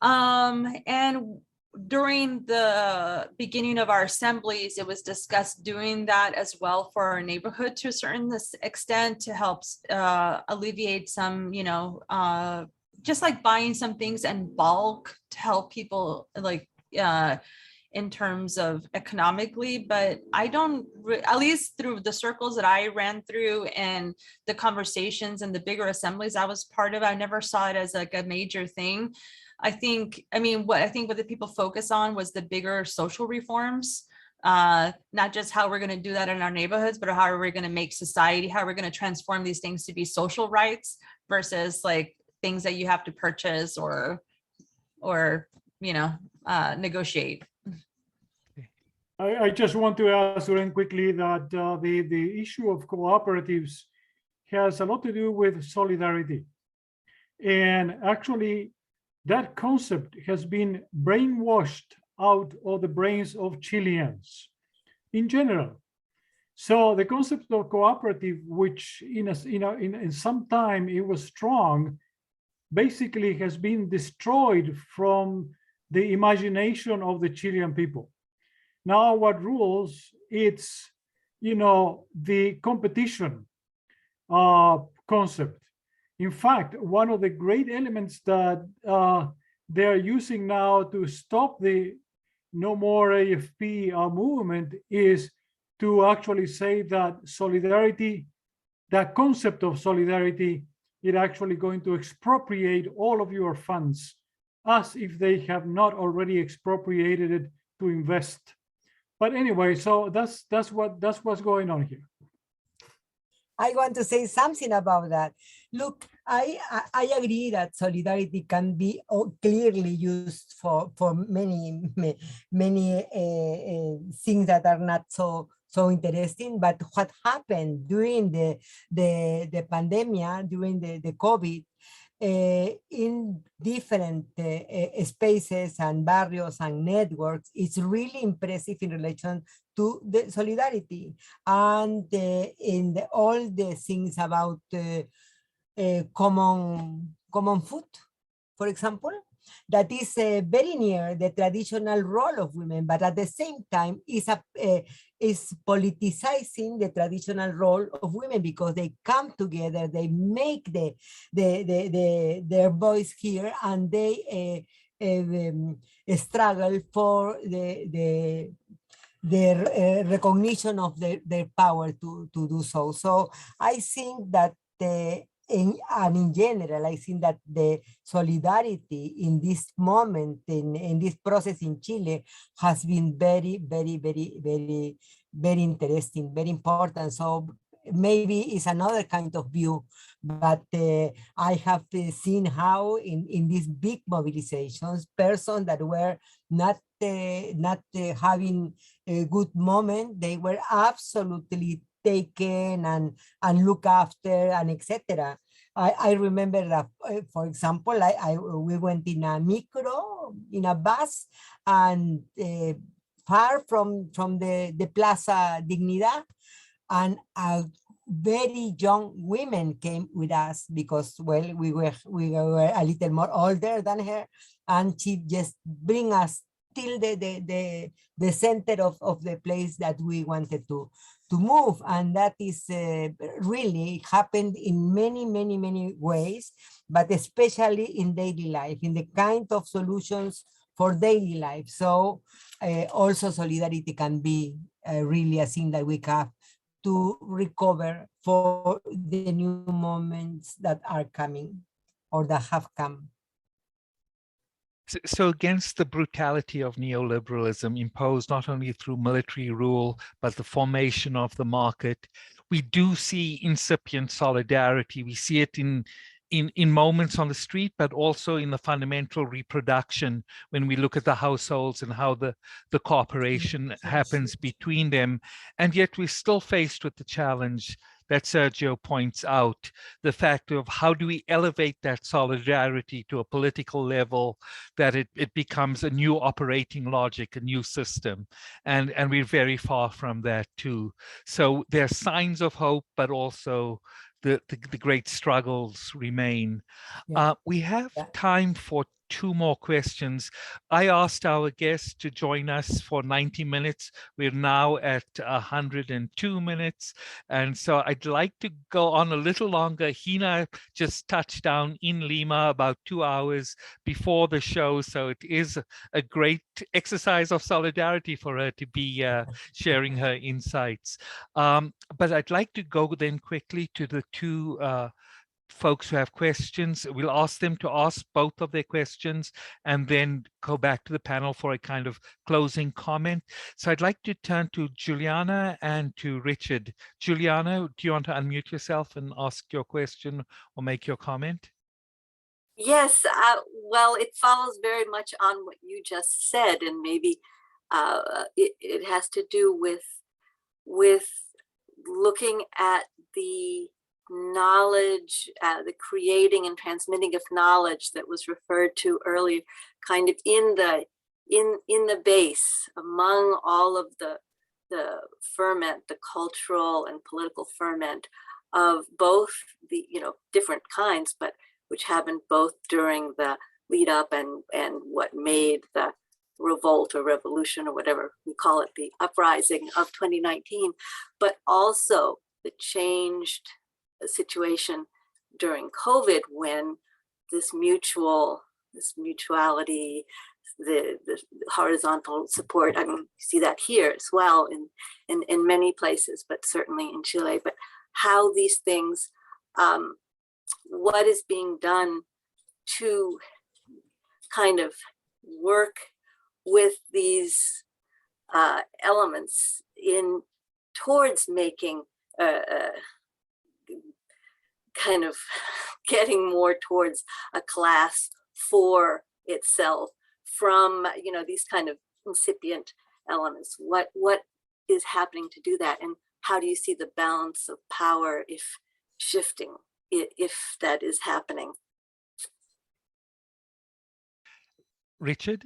And during the beginning of our assemblies, it was discussed doing that as well for our neighborhood to a certain extent to help alleviate some, you know, just like buying some things in bulk to help people, like in terms of economically. But I don't, at least through the circles that I ran through and the conversations and the bigger assemblies I was part of, I never saw it as like a major thing. I mean, what the people focus on was the bigger social reforms, not just how we're going to do that in our neighborhoods, but how we're going to make society, how we're going to transform these things to be social rights versus like things that you have to purchase or you know, negotiate. I just want to ask very quickly that the issue of cooperatives has a lot to do with solidarity. And actually, that concept has been brainwashed out of the brains of Chileans in general. So the concept of cooperative, which in some time it was strong, basically has been destroyed from the imagination of the Chilean people. Now what rules, it's, you know, the competition concept. In fact, one of the great elements that they're using now to stop the No More AFP movement is to actually say that solidarity, that concept of solidarity, is actually going to expropriate all of your funds as if they have not already expropriated it to invest. But anyway, so that's what's going on here. I want to say something about that. Look, I agree that solidarity can be clearly used for many things that are not so interesting. But what happened during the pandemic, during the COVID, in different spaces and barrios and networks, it's really impressive in relation to the solidarity and in all the things about common food, for example, that is very near the traditional role of women, but at the same time is politicizing the traditional role of women because they come together, they make their voice here, and they struggle for the recognition of their power to do so. So I think that in general, I think that the solidarity in this moment, in this process in Chile, has been very, very, very, very, very interesting, very important. So maybe it's another kind of view, but I have seen how in these big mobilizations, persons that were not having a good moment, they were absolutely taken and look after and etc. I remember that, for example, we went in a micro, in a bus, and far from the Plaza Dignidad, and a very young women came with us because, well, we were a little more older than her, and she just bring us still the center of the place that we wanted to move. And that is really happened in many ways, but especially in daily life, in the kind of solutions for daily life. So also solidarity can be really a thing that we have to recover for the new moments that are coming or that have come. So against the brutality of neoliberalism imposed not only through military rule, but the formation of the market, we do see incipient solidarity. We see it in moments on the street, but also in the fundamental reproduction when we look at the households and how the cooperation happens between them. And yet we're still faced with the challenge that Sergio points out, the fact of how do we elevate that solidarity to a political level that it becomes a new operating logic, a new system. And we're very far from that too. So there are signs of hope, but also the great struggles remain. Yeah. We have time for 2 more questions. I asked our guests to join us for 90 minutes. We're now at 102 minutes. And so I'd like to go on a little longer. Gina just touched down in Lima about 2 hours before the show. So it is a great exercise of solidarity for her to be sharing her insights. But I'd like to go then quickly to the 2 folks who have questions. We'll ask them to ask both of their questions and then go back to the panel for a kind of closing comment. So I'd like to turn to Juliana and to Richard. Juliana, do you want to unmute yourself and ask your question or make your comment? Yes, well, it follows very much on what you just said, and maybe it has to do with looking at the knowledge, the creating and transmitting of knowledge that was referred to earlier, kind of in the base among all of the ferment, the cultural and political ferment of both the different kinds, but which happened both during the lead up and what made the revolt or revolution or whatever we call it, the uprising of 2019, but also the changed situation during COVID when this mutuality, the horizontal support, I mean, you see that here as well in many places, but certainly in Chile, but how these things, what is being done to kind of work with these elements towards making kind of getting more towards a class for itself from these kind of incipient elements. What is happening to do that, and how do you see the balance of power if shifting, if that is happening? Richard?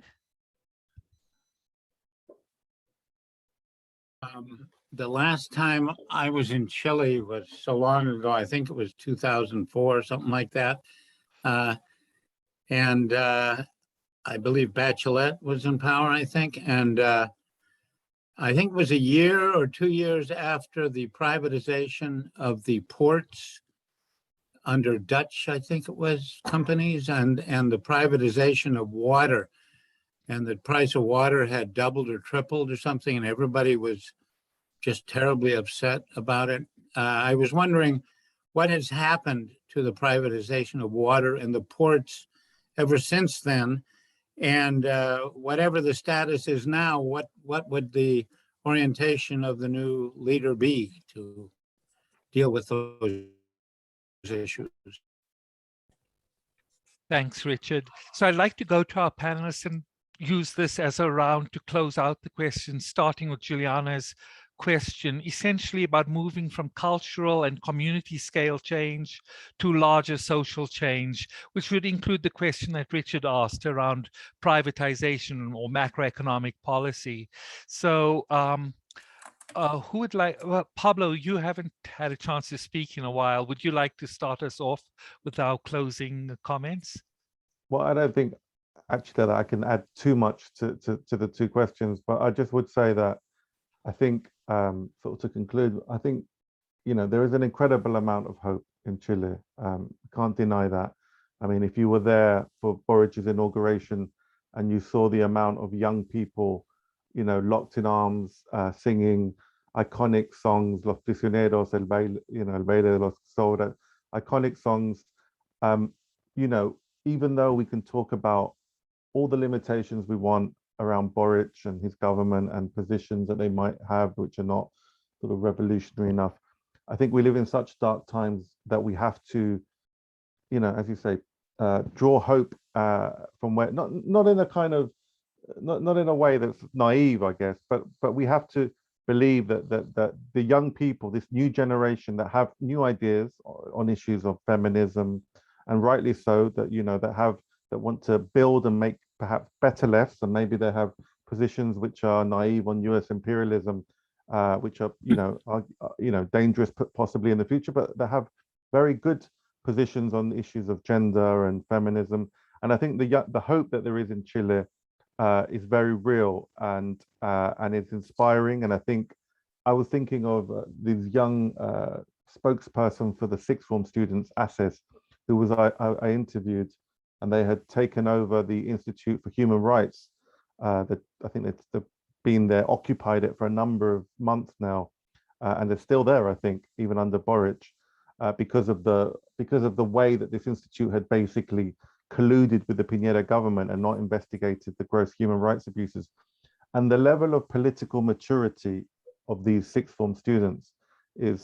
The last time I was in Chile was so long ago, I think it was 2004 or something like that. And I believe Bachelet was in power, I think. And I think it was a year or 2 years after the privatization of the ports under Dutch, I think it was, companies, and the privatization of water. And the price of water had doubled or tripled or something, and everybody was just terribly upset about it. I was wondering what has happened to the privatization of water and the ports ever since then, and whatever the status is now, what would the orientation of the new leader be to deal with those issues? Thanks, Richard. So I'd like to go to our panelists and use this as a round to close out the questions, starting with Juliana's question, essentially about moving from cultural and community scale change to larger social change, which would include the question that Richard asked around privatization or macroeconomic policy. So who would like, well, Pablo, you haven't had a chance to speak in a while. Would you like to start us off with our closing comments? Well, I don't think actually that I can add too much to the two questions, but I just would say that I think, sort of to conclude, I think, there is an incredible amount of hope in Chile. Can't deny that. I mean, if you were there for Boric's inauguration and you saw the amount of young people, locked in arms, singing iconic songs, Los Prisioneros, El Baile, El Baile de los Soldados, iconic songs, even though we can talk about all the limitations we want around Boric and his government and positions that they might have, which are not sort of revolutionary enough, I think we live in such dark times that we have to, as you say, draw hope from where, not in a kind of, not in a way that's naive, I guess, but we have to believe that the young people, this new generation that have new ideas on issues of feminism, and rightly so, that that want to build and make perhaps better lefts, and maybe they have positions which are naive on US imperialism, which are dangerous possibly in the future, but they have very good positions on issues of gender and feminism. And I think the hope that there is in Chile is very real, and it's inspiring. And I think I was thinking of this young spokesperson for the sixth form students, ACES, who was I interviewed, and they had taken over the Institute for Human Rights. That I think they've been there, occupied it for a number of months now, and they're still there, I think, even under Boric, because of the way that this institute had basically colluded with the Piñera government and not investigated the gross human rights abuses. And the level of political maturity of these sixth form students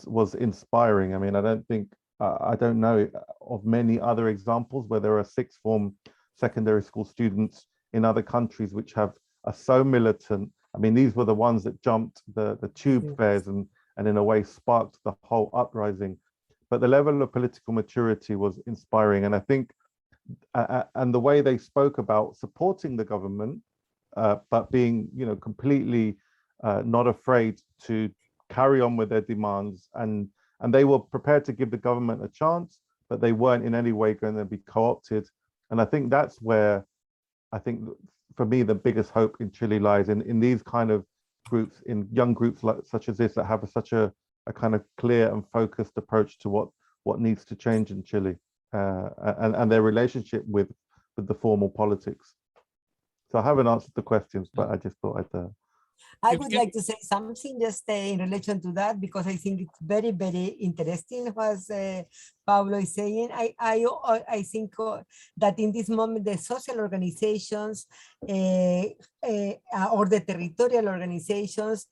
was inspiring. I mean, I don't know of many other examples where there are sixth form secondary school students in other countries which are so militant. I mean, these were the ones that jumped the tube fares and in a way sparked the whole uprising. But the level of political maturity was inspiring. And I think, and the way they spoke about supporting the government, but being, completely not afraid to carry on with their demands. And they were prepared to give the government a chance, but they weren't in any way going to be co-opted. And I think that's where, I think, for me, the biggest hope in Chile lies in these kind of groups, in young groups such as this, that have such a kind of clear and focused approach to what needs to change in Chile, and their relationship with the formal politics. So I haven't answered the questions, but I just thought I would like to say something just in relation to that, because I think it's very, very interesting what Pablo is saying. I think that in this moment, the social organizations or the territorial organizations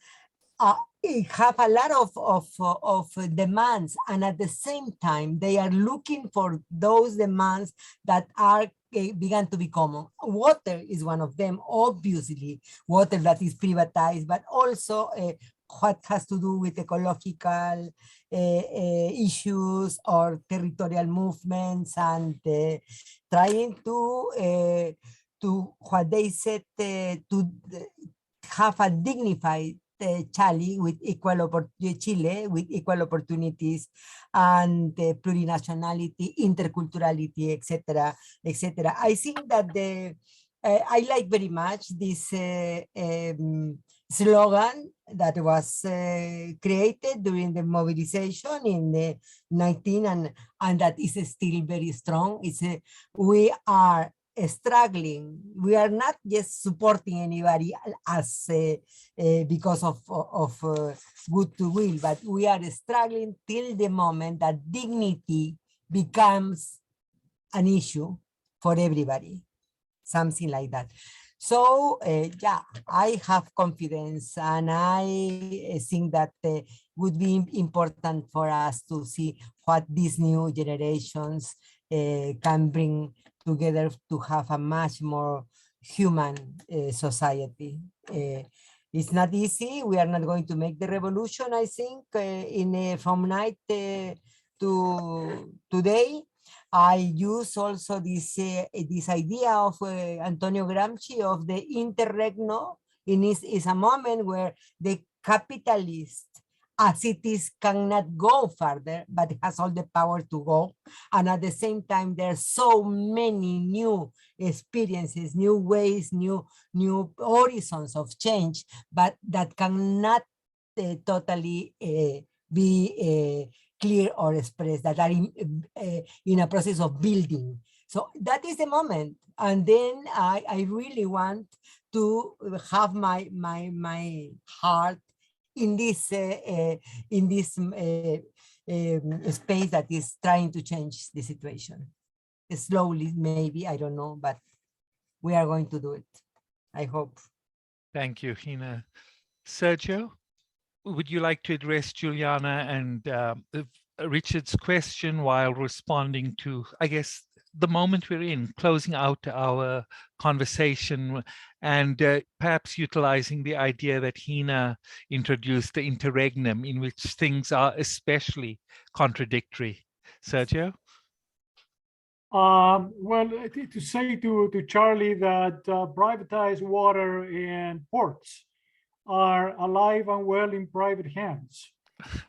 have a lot of demands, and at the same time, they are looking for those demands that are began to be common. Water is one of them, obviously, water that is privatized, but also what has to do with ecological issues or territorial movements, and trying to what they said, to have a dignified Chile with equal opportunities, and plurinationality, interculturality, etc., etc. I think that I like very much this slogan that was created during the mobilization in the 19, and that is still very strong. It's we are struggling. We are not just supporting anybody as because of goodwill, but we are struggling till the moment that dignity becomes an issue for everybody, something like that. So yeah, I have confidence, and I think that would be important for us to see what these new generations can bring together to have a much more human society. It's not easy. We are not going to make the revolution, I think, from night to today. I use also this idea of Antonio Gramsci of the interregno. Is a moment where the capitalists cities cannot go further, but has all the power to go. And at the same time, there are so many new experiences, new ways, new horizons of change, but that cannot totally be clear or expressed, that are in a process of building. So that is the moment. And then I really want to have my heart in this space that is trying to change the situation. Slowly, maybe, I don't know, but we are going to do it, I hope. Thank you, Gina. Sergio, would you like to address Juliana and Richard's question while responding to, I guess, the moment we're in, closing out our conversation and perhaps utilizing the idea that Gina introduced, the interregnum, in which things are especially contradictory. Sergio? Well, to say to Charlie that privatized water and ports are alive and well in private hands,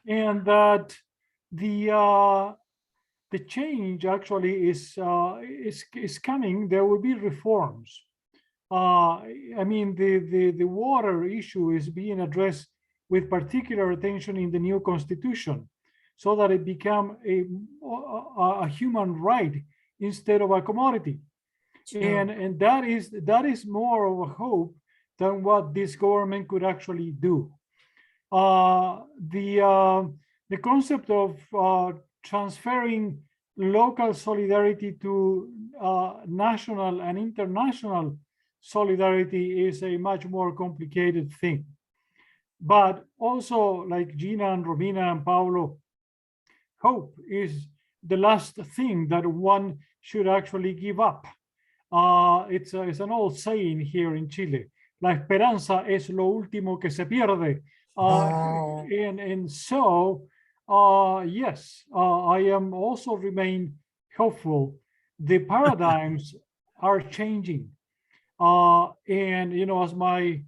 and that the change actually is coming. There will be reforms. I mean, the water issue is being addressed with particular attention in the new constitution, so that it become a human right instead of a commodity. Sure. And that is more of a hope than what this government could actually do. The concept of transferring local solidarity to national and international solidarity is a much more complicated thing. But also, like Gina and Romina and Pablo, hope is the last thing that one should actually give up. It's an old saying here in Chile: la esperanza es lo último que se pierde. And so, yes, I am also remain hopeful. The paradigms are changing. And, you know, as my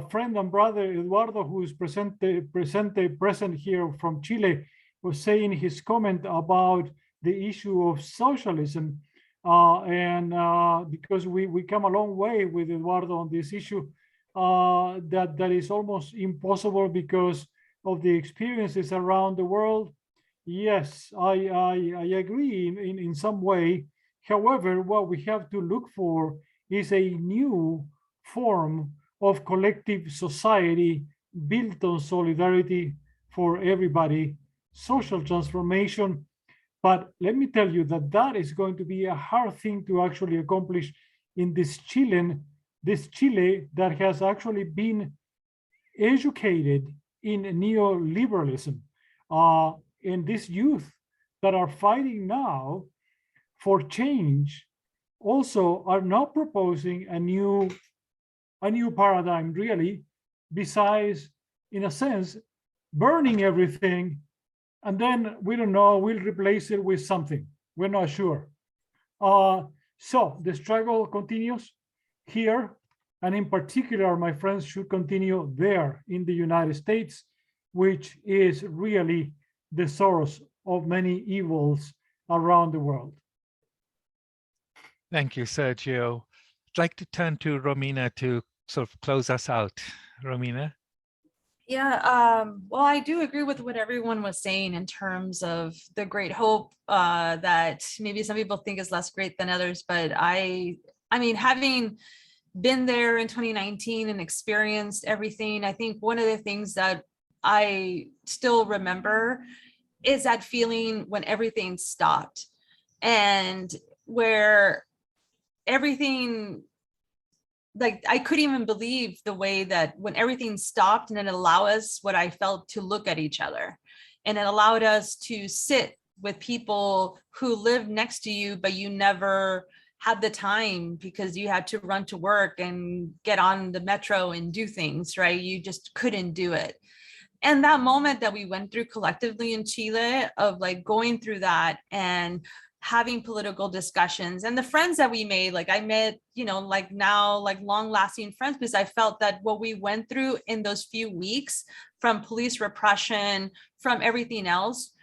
friend and brother Eduardo, who is present here from Chile, was saying his comment about the issue of socialism, and because we come a long way with Eduardo on this issue, that is almost impossible because of the experiences around the world. Yes, I agree in some way. However, what we have to look for is a new form of collective society built on solidarity for everybody, social transformation. But let me tell you that is going to be a hard thing to actually accomplish in this Chile that has actually been educated in neoliberalism. And this youth that are fighting now for change also are not proposing a new paradigm, really, besides, in a sense, burning everything, and then we don't know, we'll replace it with something. We're not sure. So the struggle continues here, and in particular, my friends, should continue there in the United States, which is really the source of many evils around the world. Thank you, Sergio. I'd like to turn to Romina to sort of close us out. Romina? Yeah, well, I do agree with what everyone was saying in terms of the great hope that maybe some people think is less great than others, but I mean, having been there in 2019 and experienced everything, I think one of the things that I still remember is that feeling when everything stopped, and where everything, like, I couldn't even believe the way that when everything stopped, and it allowed us, what I felt, to look at each other, and it allowed us to sit with people who lived next to you, but you never had the time because you had to run to work and get on the metro and do things, right? You just couldn't do it. And that moment that we went through collectively in Chile of like going through that and having political discussions. And the friends that we made, like I met, you know, like now, like long lasting friends, because I felt that what we went through in those few weeks, from police repression, from everything else,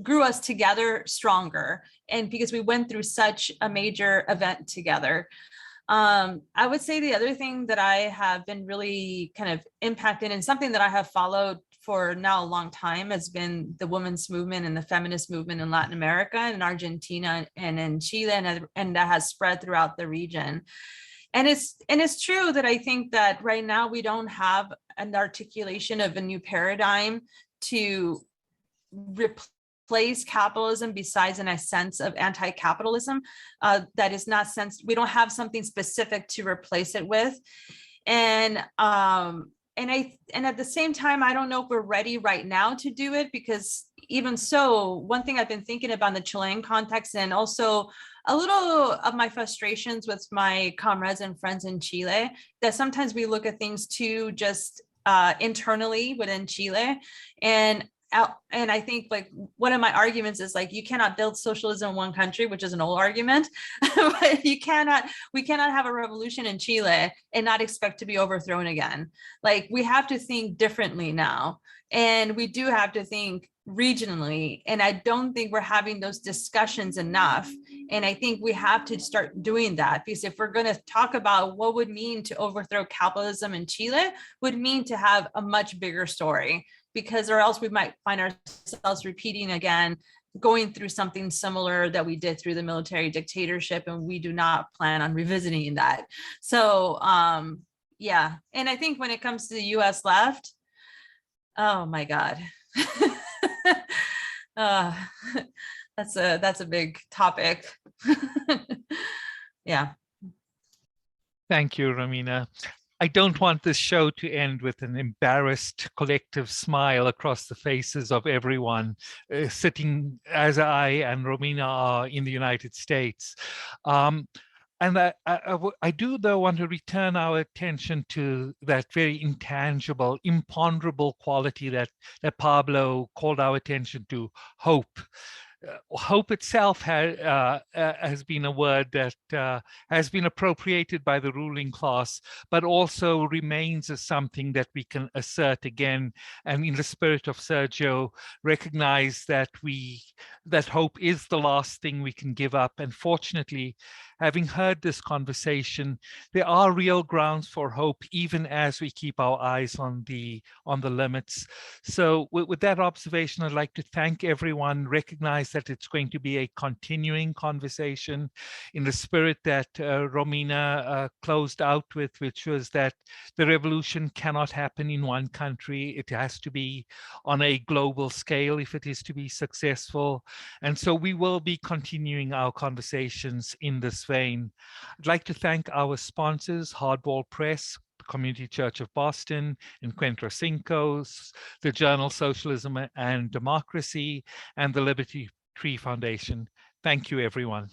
grew us together stronger. And because we went through such a major event together. I would say the other thing that I have been really kind of impacted, and something that I have followed for now a long time, has been the women's movement and the feminist movement in Latin America and in Argentina and in Chile, and that has spread throughout the region. And it's true that I think that right now we don't have an articulation of a new paradigm to replace capitalism, besides in a sense of anti-capitalism. That is not we don't have something specific to replace it with. And at the same time, I don't know if we're ready right now to do it, because even so, one thing I've been thinking about in the Chilean context, and also a little of my frustrations with my comrades and friends in Chile, that sometimes we look at things too just internally within Chile. And I think, like, one of my arguments is, like, you cannot build socialism in one country, which is an old argument. But we cannot have a revolution in Chile and not expect to be overthrown again. Like, we have to think differently now, and we do have to think regionally. And I don't think we're having those discussions enough. And I think we have to start doing that, because if we're going to talk about what would mean to overthrow capitalism in Chile, would mean to have a much bigger story, because or else we might find ourselves repeating again, going through something similar that we did through the military dictatorship, and we do not plan on revisiting that. So yeah, and I think when it comes to the US left, oh my God. That's a big topic. Yeah. Thank you, Romina. I don't want this show to end with an embarrassed collective smile across the faces of everyone sitting, as I and Romina are, in the United States. And I do, though, want to return our attention to that very intangible, imponderable quality that Pablo called our attention to: hope. Hope itself has been a word that has been appropriated by the ruling class, but also remains as something that we can assert again, and in the spirit of Sergio, recognize that hope is the last thing we can give up. And fortunately, having heard this conversation, there are real grounds for hope, even as we keep our eyes on the limits. So with that observation, I'd like to thank everyone, recognize that it's going to be a continuing conversation in the spirit that Romina closed out with, which was that the revolution cannot happen in one country. It has to be on a global scale if it is to be successful. And so we will be continuing our conversations in this vein. I'd like to thank our sponsors, Hardball Press, the Community Church of Boston, Encuentro Cinco, the journal Socialism and Democracy, and the Liberty Tree Foundation. Thank you, everyone.